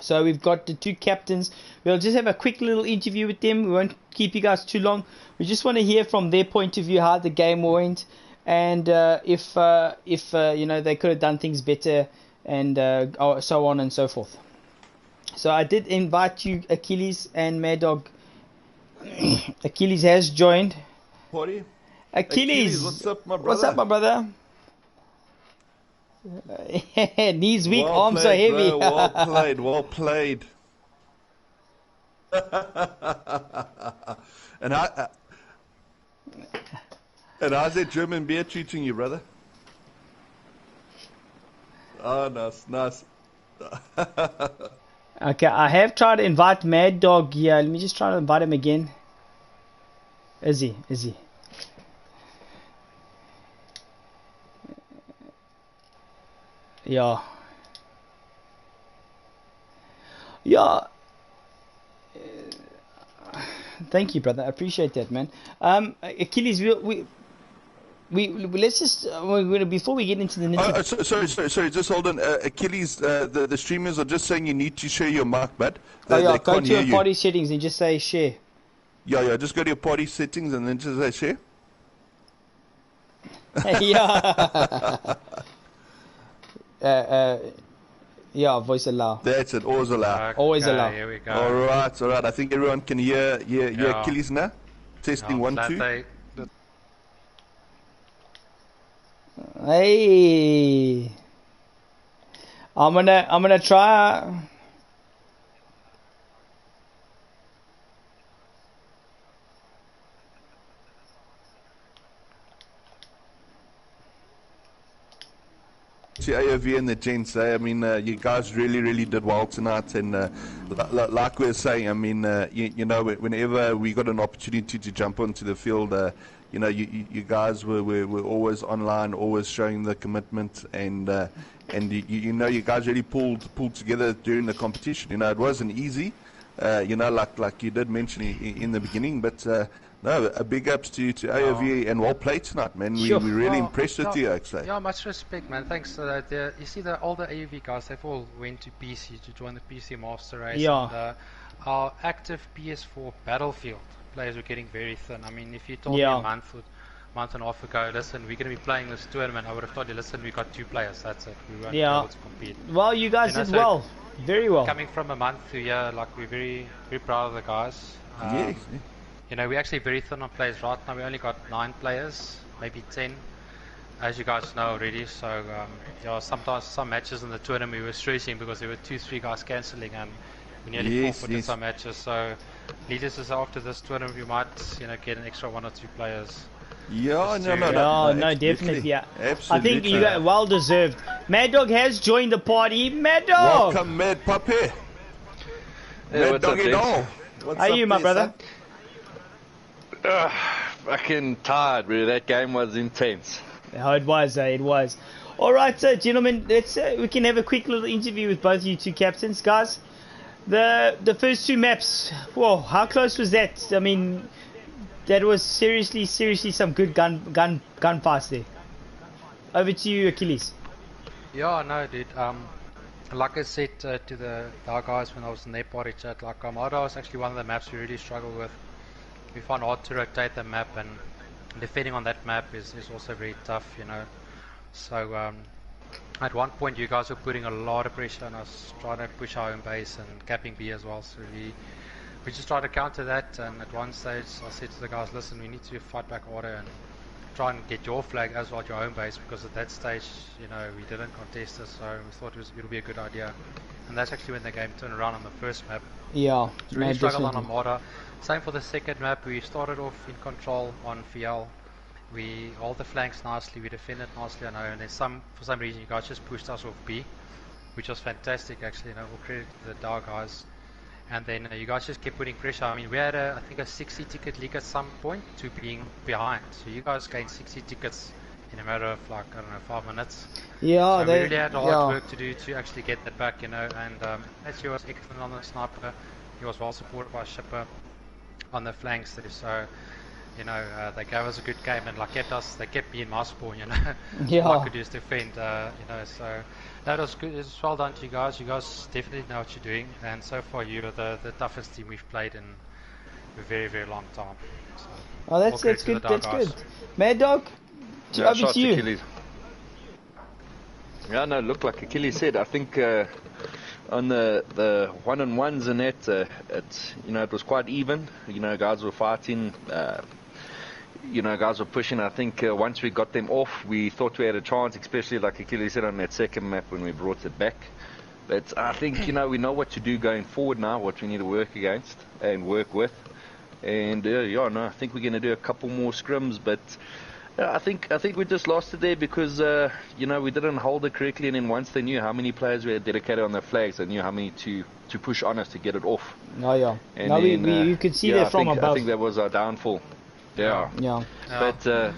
So we've got the two captains. We'll just have a quick little interview with them. We won't keep you guys too long. We just want to hear from their point of view how the game went, and if they could have done things better, and so on and so forth. So I did invite you, Achilles and Mad Dog. Achilles has joined. Party. Achilles, what's up, my brother? What's up, my brother? Knees weak, well arms played, so heavy. Bro. Well played. And how's that German beer treating you, brother? Oh, nice. Okay, I have tried to invite Mad Dog here. Let me just try to invite him again. Is he? Yeah. Thank you, brother. I appreciate that, man. Achilles, let's just before we get into the nitty. Sorry, just hold on. Achilles, the streamers are just saying you need to share your mic, bud. Go they to can't hear your you. party settings and just say share. Yeah, just go to your party settings and then just say share. Yeah. Yeah, voice allow. That's it, always allow. Okay, Always allow. Here we go. Alright. I think everyone can hear Achilles now. Testing 1, 2. Hey, I'm gonna try. To AoV and the gents, I mean, you guys really did well tonight, and like we were saying, I mean, you know, whenever we got an opportunity to jump onto the field, you know, you guys were always online, always showing the commitment, and you know, you guys really pulled together during the competition. You know, it wasn't easy, you know, like you did mention in the beginning, but no, a big ups to AoV and well played tonight, man. Sure. We're really impressed with you, actually. Yeah, much respect, man. Thanks. You see, the older AoV guys, they've all went to PC to join the PC Master Race. Yeah. And, our active PS4 Battlefield players were getting very thin. I mean, if you told me Yeah. a month and a half ago, listen, we're going to be playing this tournament, I would have told you, listen, we got 2 players, that's it. We weren't able to compete. Well, you guys You know, did so well, very well. Coming from a month to here, like, we're very proud of the guys. Yes. You know, we're actually very thin on players right now. We only got 9 players, maybe 10, as you guys know already. So, yeah, sometimes some matches in the tournament we were stressing because there were 2-3 guys cancelling, and we nearly forfeited some matches. So, needless to say, after this tournament, we might, you know, get an extra 1 or 2 players. Yeah, No, definitely, yeah. Absolutely. I think you got well deserved. Mad Dog has joined the party. Mad Dog! Welcome, Mad Puppy. Hey, Mad Dog and all. How are you, my brother? Fucking tired, bro. That game was intense. Oh, it was, it was. Alright, so gentlemen, let's we can have a quick little interview with both you two captains, guys. The first 2 maps, whoa, how close was that? I mean, that was seriously some good gun fights there. Over to you, Achilles. Yeah, no, dude. Like I said to our guys when I was in their party chat, like Armada was actually one of the maps we really struggled with. We found hard to rotate the map, and defending on that map is also very tough, you know. So at one point you guys were putting a lot of pressure on us, trying to push our own base and capping B as well. So we just tried to counter that, and at one stage I said to the guys, listen, we need to fight back order and try and get your flag as well as your own base, because at that stage, you know, we didn't contest us, so we thought it'll be a good idea. And that's actually when the game turned around on the first map. Yeah, We really struggled on Armada. Same for the second map. We started off in control on VL. We held the flanks nicely, we defended nicely, I know, and then for some reason you guys just pushed us off B, which was fantastic actually, you know, all credit to the DAR guys. And then you guys just kept putting pressure. I mean, we had I think a 60 ticket leak at some point to being behind. So you guys gained 60 tickets in a matter of, like, I don't know, 5 minutes. Yeah, so we really had hard work to do to actually get that back, you know. And actually was excellent on the sniper. He was well supported by Shipper on the flanks there. So, you know, they gave us a good game, and like they kept me in my spawn, you know. Yeah. All I could do is defend, you know. So that was good. It was well done to you guys. You guys definitely know what you're doing, and so far you're the toughest team we've played in a very long time. So, oh, that's good. That's good. Mad Dog, over to you. Achilles. Yeah, no, look, like Achilles said, I think on the one-on-ones and that, it was quite even. You know, guys were fighting. You know, guys were pushing. I think once we got them off, we thought we had a chance, especially like Achilles said on that second map when we brought it back. But I think, you know, we know what to do going forward now, what we need to work against and work with. And I think we're going to do a couple more scrims, but I think we just lost it there because you know, we didn't hold it correctly, and then once they knew how many players we had dedicated on their flags, they knew how many to push on us to get it off. Oh yeah. And no, then, you could see that from above. I think that was our downfall. Yeah. But the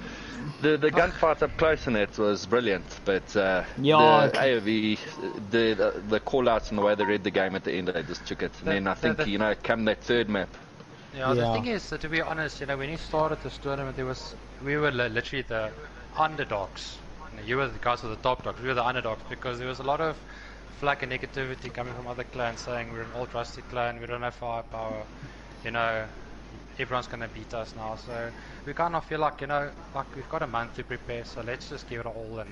gunfight up close in it was brilliant. But the AoV, the call outs and the way they read the game at the end, they just took it. And then I think, you know, come that third map. Yeah, the thing is, to be honest, you know, when you started this tournament, we were literally underdogs. You were the guys with the top dogs. We were the underdogs because there was a lot of flack and negativity coming from other clans saying we're an old rusty clan, we don't have firepower, you know, everyone's gonna beat us now. So we kind of feel like, you know, like we've got a month to prepare, so let's just give it all and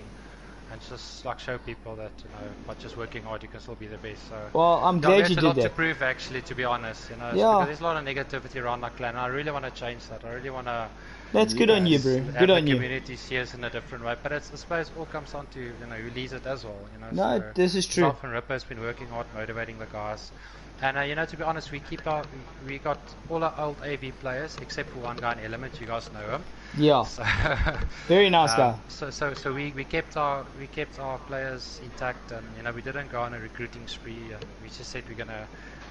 just like show people that, you know, by just working hard you can still be the best. So Well, I'm glad you did a lot to that. prove actually, to be honest, you know, Yeah. because there's a lot of negativity around our clan. I really want to change that. I really want to That's good on you, bro. Good on the you. community see us in a different way, but it's, I suppose it all comes down to, you know, who leads it as well, you know. No, so this is true. Myself and Ripper has been working hard, motivating the guys, and you know, to be honest, we got all our old AV players except for one guy in Element. You guys know him. Yeah. So, Very nice guy. So we kept our players intact, and you know, we didn't go on a recruiting spree. And we just said we're gonna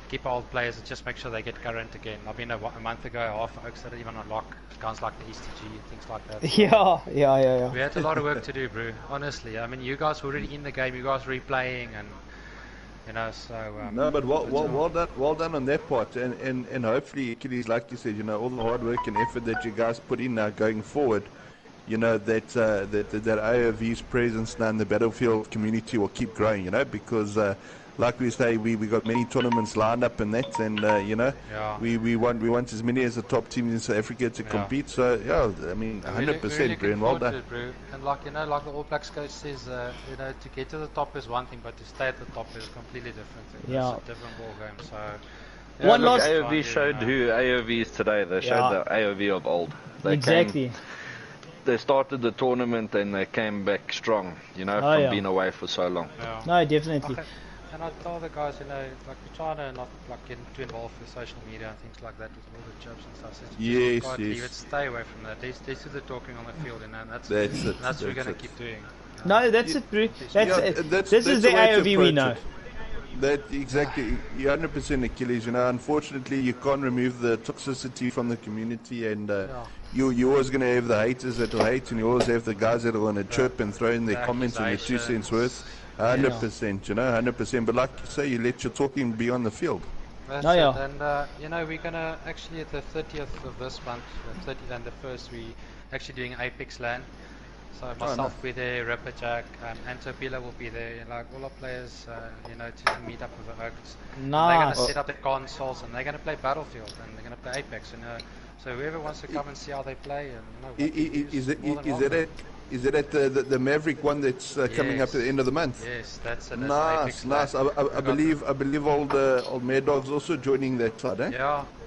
keep our old players and just make sure they get current again. I mean, a month ago, half Oaks didn't even unlock guns like the STG and things like that. So Yeah. we had a lot of work to do, bro. Honestly, I mean, you guys were already in the game. You guys were replaying, and you know, so. No, but well done on that part, and hopefully, Achilles, like you said, you know, all the hard work and effort that you guys put in now going forward, you know, that AoV's presence now in the Battlefield community will keep growing, you know, because like we say, we got many tournaments lined up and that, and you know, Yeah. we want as many as the top teams in South Africa to compete. So yeah, I mean, 100%, Brian, well done. Bro. And like, you know, like the All Blacks coach says, you know, to get to the top is one thing, but to stay at the top is a completely different thing. Yeah. It's a different ball game. So Yeah, One look, last- AoV showed who AoV is today. They showed Yeah. the AoV of old. They Exactly. They started the tournament and they came back strong, you know, Oh, from yeah. being away for so long. yeah. No, definitely. Okay. And I tell the guys, you know, like we're trying to not like get too involved with social media and things like that with all the jobs and stuff. So just Yes, God, yes. leave it, stay away from that. They do the talking on the field, you know, and that's That's it, what we're that's gonna it. keep doing. No, that's it, bro. That's it. that's This is the way to AoV we approach know. it. That exactly, you're 100% Achilles. You know, unfortunately, you can't remove the toxicity from the community, and you're always going to have the haters that will hate, and you always have the guys that are going to chirp and throw in their The comments and their 2 cents worth. 100%, you know, 100%. But like you say, you let your talking be on the field. That's Oh, it. yeah. And you know, we're gonna actually at the 30th of this month, the 30th and the 1st, we actually doing Apex LAN. So myself will be there, Ripper Jack, and Topila will be there. And, like all our players, you know, to meet up with the Oaks. And they're gonna Nice. set up the consoles and they're gonna play Battlefield and they're gonna play Apex. You know, so whoever wants to come and see how they play and you know, what they do Is more than welcome. it at the Maverick one that's coming up at the end of the month? Yes, that's it. Nice, Apex nice. LAN. I believe old Mad Dog's also joining that side, eh?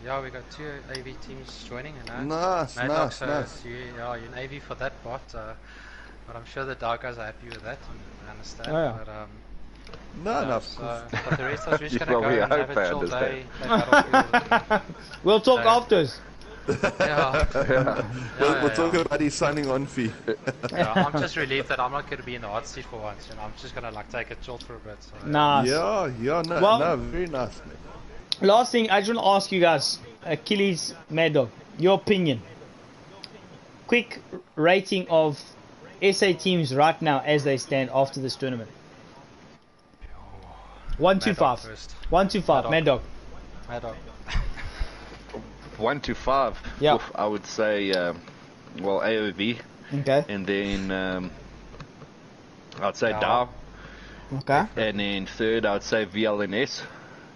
Yeah, we got 2 AV teams joining, you know. Nice, Mad nice, Dog, nice. so you're in AV for that part, but I'm sure the Dark guys are happy with that, and I understand. Oh, yeah. But, No, so, but the rest of us, we're just You going to go probably and have hope a I chill understand. day, play Battlefield. We'll talk So- afterwards. We'll talk about his signing on fee. I'm just relieved that I'm not going to be in the hot seat for once, you know. I'm just going to like take a chill for a bit. So, Nice. Yeah, no, Well- no, very nice, man. Last thing, I just want to ask you guys, Achilles, Mad Dog, your opinion. Quick rating of SA teams right now as they stand after this tournament. 1 to Mad Dog 5. first. 1 to 5. Mad Dog. Mad Dog. 1 to 5. Yeah. Oof, I would say, well, AoV, Okay. and then I'd say Dow. Dow, Okay. and then third I'd say VLNS,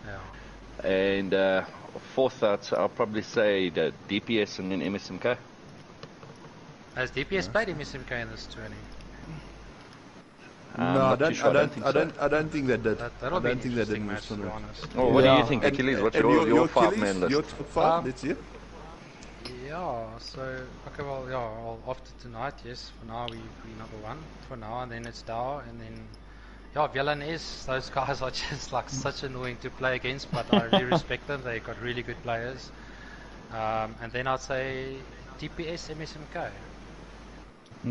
Yeah. and fourth I'll probably say the DPS and then MSMK. Has DPS played MSMK in this tourney? No, I not too don't, sure, I don't, think I so. don't, I don't think that did. That'll I be don't an think that did interesting in match, this to be tournament. honest. Oh, what do Yeah. you think, Achilles? What's And your 5 Achilles, man list? your top 5, let's hear. Yeah, so okay, well, yeah, after tonight, yes. For now, we number 1 for now, and then it's Dow, and then yeah, Villain is. Those guys are just like such annoying to play against, but I really respect them. They got really good players. And then I'd say DPS MSMK.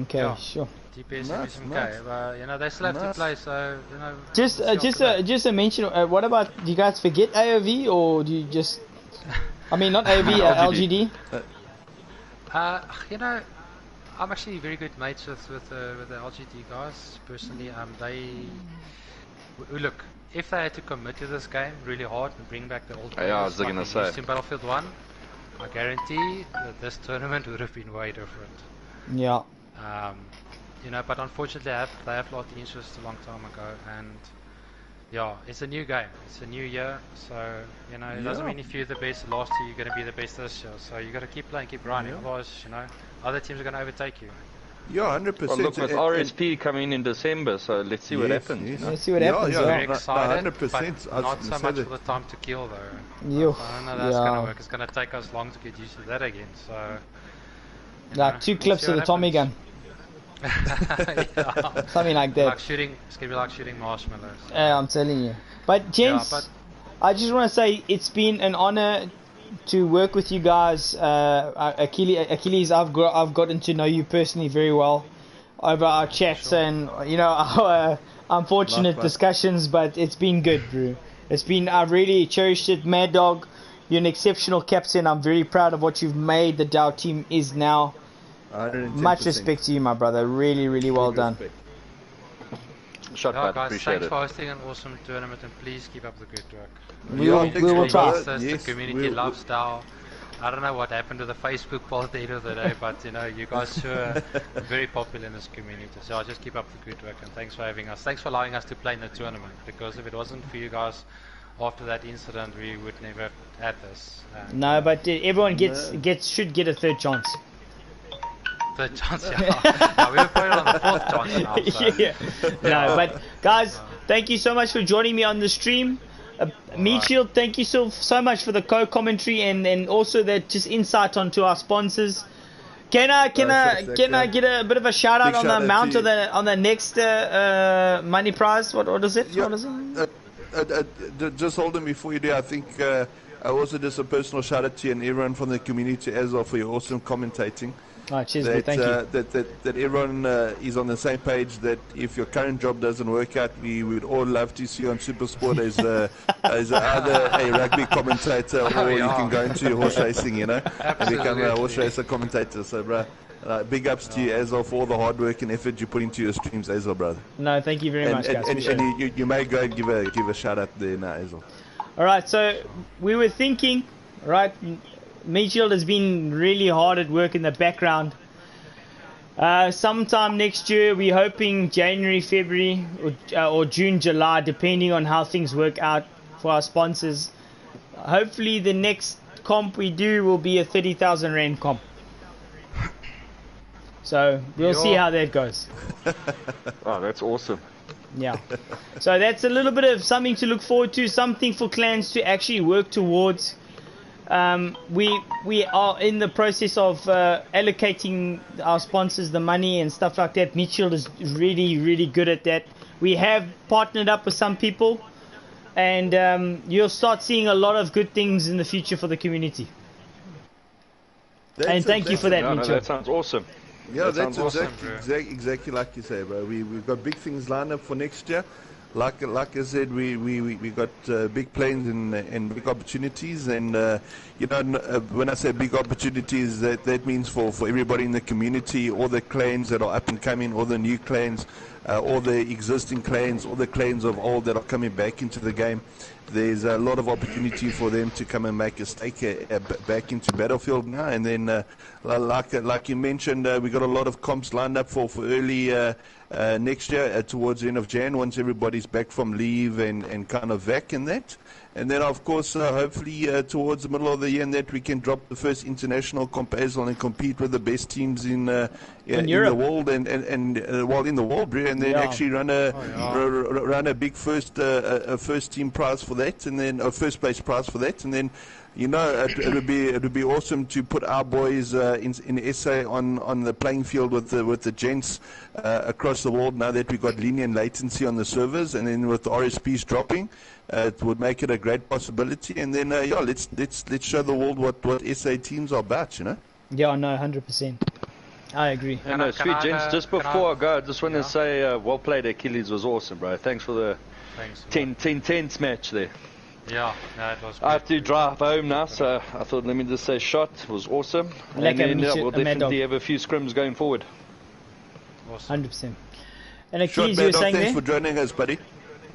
Okay, Yeah. sure. DPS Nice, MSMK. nice. You know, they still have to Nice. play, so you know. Just we'll see after that. just a mention. What about, do you guys forget AoV or do you just? I mean, not AoV, LGD. You know, I'm actually very good mates with the LGD guys personally. Look, if they had to commit to this game really hard and bring back the old players, Yeah, I was like gonna we say. used in Battlefield 1, I guarantee that this tournament would have been way different. Yeah. you know, but unfortunately they have lost the interest a long time ago, and yeah, it's a new game, it's a new year, so you know it doesn't Yeah. mean if you're the best last year you're going to be the best this year. So you got to keep playing, keep grinding, Yeah. otherwise you know other teams are going to overtake you. Yeah, 100%. Well, look, with RSP coming in December, so let's see what Yes, happens. yes. You know? Let's see what Yeah, happens. yeah. Yeah. Very No, excited, 100%. but I was not gonna so say much that. for the time to kill though. Yo, I don't know that's going to yeah. work. It's going to take us long to get used to that again. So you Like know, 2 we'll clips see of what the Tommy gun. happens. Yeah. Something like Like that. shooting, it's going to be like shooting marshmallows. I'm telling you. But gents, but- I just want to say it's been an honor to work with you guys. Achilles, I've gotten to know you personally very well over our chats and you know our unfortunate Likewise. discussions, but it's been good, bro. I've really cherished it. Mad Dog, you're an exceptional captain. I'm very proud of what you've made the Dow team is now. 110%. Much respect to you, my brother. Really, really well Big done. respect. Shot, Yeah, bud, guys, appreciate thanks it. for hosting an awesome tournament, and please keep up the good work. We Yeah, will, thanks, we will my try. brother. The Yes, community we'll- loves Dow. I don't know what happened to the Facebook poll at the end of the day, but you know, you guys sure are very popular in this community. So I'll just keep up the good work, and thanks for having us. Thanks for allowing us to play in the tournament, because if it wasn't for you guys after that incident, we would never have had this. And No, but everyone should get a third chance. third chance, yeah. We were playing on the fourth chance now. So. Yeah. No, but guys, thank you so much for joining me on the stream. Meat Shield, thank you so much for the co-commentary and also that just insight onto our sponsors. Can I get a bit of a shout out Big on the shout out amount to of the next money prize? What is it? Yeah, What is it? just hold on before you do. I think also just a personal shout out to you and everyone from the community as well for your awesome commentating. Oh, cheers, bro. Thank you. That everyone is on the same page. That if your current job doesn't work out, we would all love to see you on SuperSport as either a rugby commentator or you can go into horse racing, you know, and become a horse racer commentator. So, bro, big ups to you as well for all the hard work and effort you put into your streams as well, brother. No, thank you very much, guys. And you may go and give a shout out there now as well. All right, so we were thinking, right? Meatshield has been really hard at work in the background. Sometime next year, we're hoping January, February, or June, July, depending on how things work out for our sponsors. Hopefully, the next comp we do will be a 30,000 Rand comp. So we'll see how that goes. Oh, that's awesome. Yeah. So that's a little bit of something to look forward to, something for clans to actually work towards. We are in the process of allocating our sponsors the money and stuff like that. Meatshield is really good at that. We have partnered up with some people, and you'll start seeing a lot of good things in the future for the community. And thank you for that, No, Meatshield. that sounds awesome. Yeah, That that's sounds awesome, exactly like you say, bro. We've got big things lined up for next year. Like I said, we got big plans and big opportunities, and you know, when I say big opportunities, that means for everybody in the community, all the clans that are up and coming, all the new clans, all the existing clans, all the clans of old that are coming back into the game. There's a lot of opportunity for them to come and make a stake back into Battlefield now. And then, like you mentioned, we got a lot of comps lined up for early next year towards the end of Jan, once everybody's back from leave and kind of vac and that. And then, of course, hopefully towards the middle of the year, and that we can drop the first international comp as well and compete with the best teams in the world and in the world, and then actually run a big first team prize for that, and then a first place prize for that, and then. You know, it would be awesome to put our boys in SA on the playing field with the gents across the world. Now that we've got linear latency on the servers, and then with the RSPs dropping, it would make it a great possibility. And then let's show the world what SA teams are about. You know. Yeah, no, 100%. I agree. And sweet gents, just before I go, I just want to say, well played, Achilles, was awesome, bro. Thanks for the 10-10 match there. Yeah, no, it was I have to drive home now, so I thought let me just say shot was awesome. Like and then we'll definitely have a few scrims going forward. Awesome. 100%. And Achilles, you were saying thanks there? for joining us, buddy.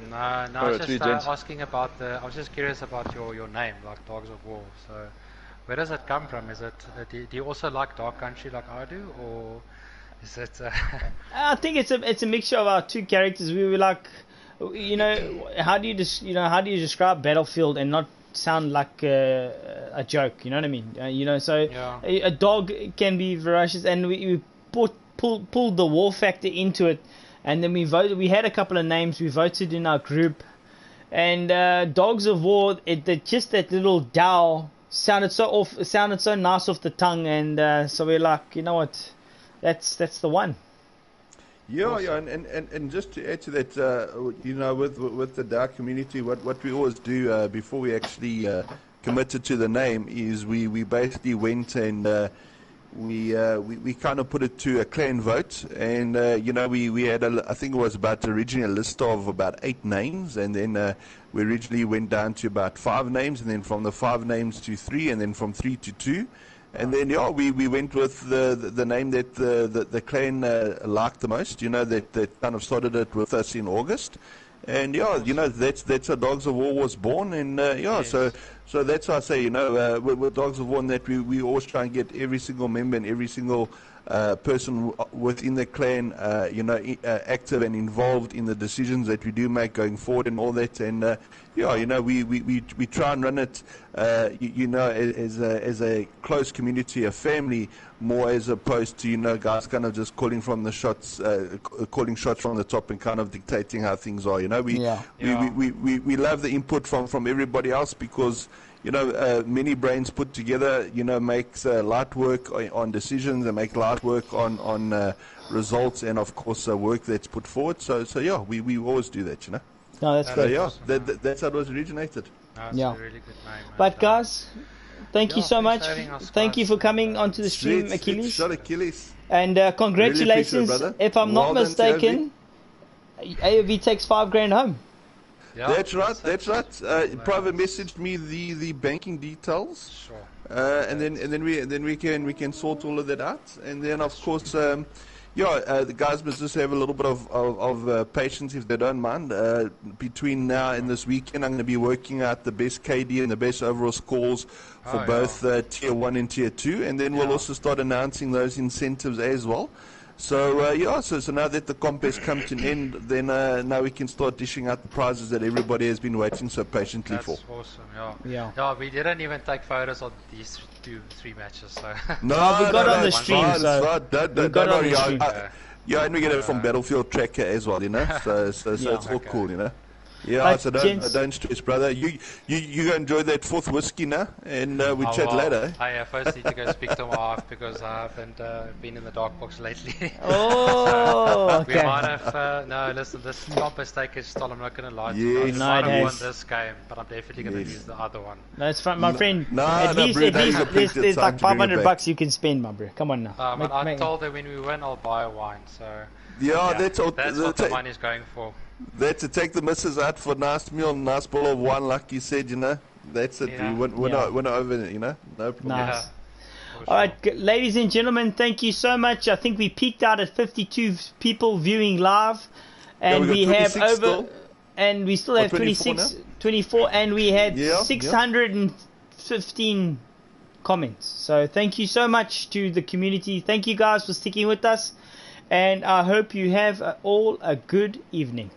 No, I was just asking about I was just curious about your name, like Dogs of War. So, where does it come from? Is it do you also like Dark Country like I do, or Is it? I think it's a mixture of our two characters. We were like, how do you describe Battlefield and not sound like a joke? You know what I mean? So Yeah. a dog can be ferocious, and we pulled the war factor into it, and then we voted. We had a couple of names. We voted in our group, and Dogs of War. Just that little Dow sounded so nice off the tongue, and so we're like, you know what, that's the one. Yeah, Awesome. and just to add to that, with the dark community, what we always do before we actually committed to the name is we basically went and we kind of put it to a clan vote, and we had I think it was about originally a list of about 8 names, and then we originally went down to about 5 names, and then from the 5 names to 3, and then from 3 to 2. And then we went with the name that the clan liked the most. That kind of started it with us in August, and that's how Dogs of War was born. And Yes. so that's why I say with Dogs of War that we always try and get every single member and every single person within the clan active and involved in the decisions that we do make going forward and all that. And we try and run it as a close community, a family, more as opposed to guys kind of just calling shots from the top and kind of dictating how things are. We love the input from everybody else, because many brains put together makes light work on decisions and make light work on results, and of course work that's put forward. So we always do that. No, that's That's great. So awesome, that's how it was originated. That's Yeah. a really good name. But guys, thank you so thanks much. for having us, Thank you guys. for coming onto the stream, Sweet, Achilles. shot Achilles. And congratulations. Really appreciate it, brother. If I'm Well not done, mistaken, AoV takes $5,000 home. Yeah, That's right. it. Private messaged me the banking details, Sure. and then we can sort all of that out. And then of course, the guys must just have a little bit of patience, if they don't mind. Between now and this weekend, I'm going to be working out the best KD and the best overall scores for both Tier 1 and Tier 2, and then we'll also start announcing those incentives as well. So so now that the comp has come to an end, then now we can start dishing out the prizes that everybody has been waiting so patiently That's for. awesome. Yeah. Yeah. Yeah, we didn't even take photos of these 3 matches. So. No, we got on the it's stream, fine, so it's fine. Don't we got on worry. the stream. And we get it from Battlefield Tracker as well, so it's all Okay. cool, Yeah, But so gents- don't stress, brother. You go enjoy that 4th whiskey now, and we chat later. I first need to go speak to my wife, because I haven't been in the dark box lately. Oh, We okay. might have. No, listen, this comp has taken its toll. I'm not going to lie to Yes. you. I No, might it have won has. this game, but I'm definitely going to Yes. use the other one. No, it's fine, my friend. No, at least bro, now you got plenty of there's time like to bring it $500 back. you can spend, my bro. Come on now. And I told her when we win, I'll buy a wine. So Yeah, that's all. that's what the money's going for. That's to take the missus out for a nice meal, nice bottle of wine, like you said. That's it. Yeah. We're not over it. No problem. Nice. Yeah. For All right, sure. ladies and gentlemen, thank you so much. I think we peaked out at 52 people viewing live, and we got we have 26 over, still. and we still Or have 24 24, and we had Yeah, 615 comments. So thank you so much to the community. Thank you guys for sticking with us, and I hope you have all a good evening.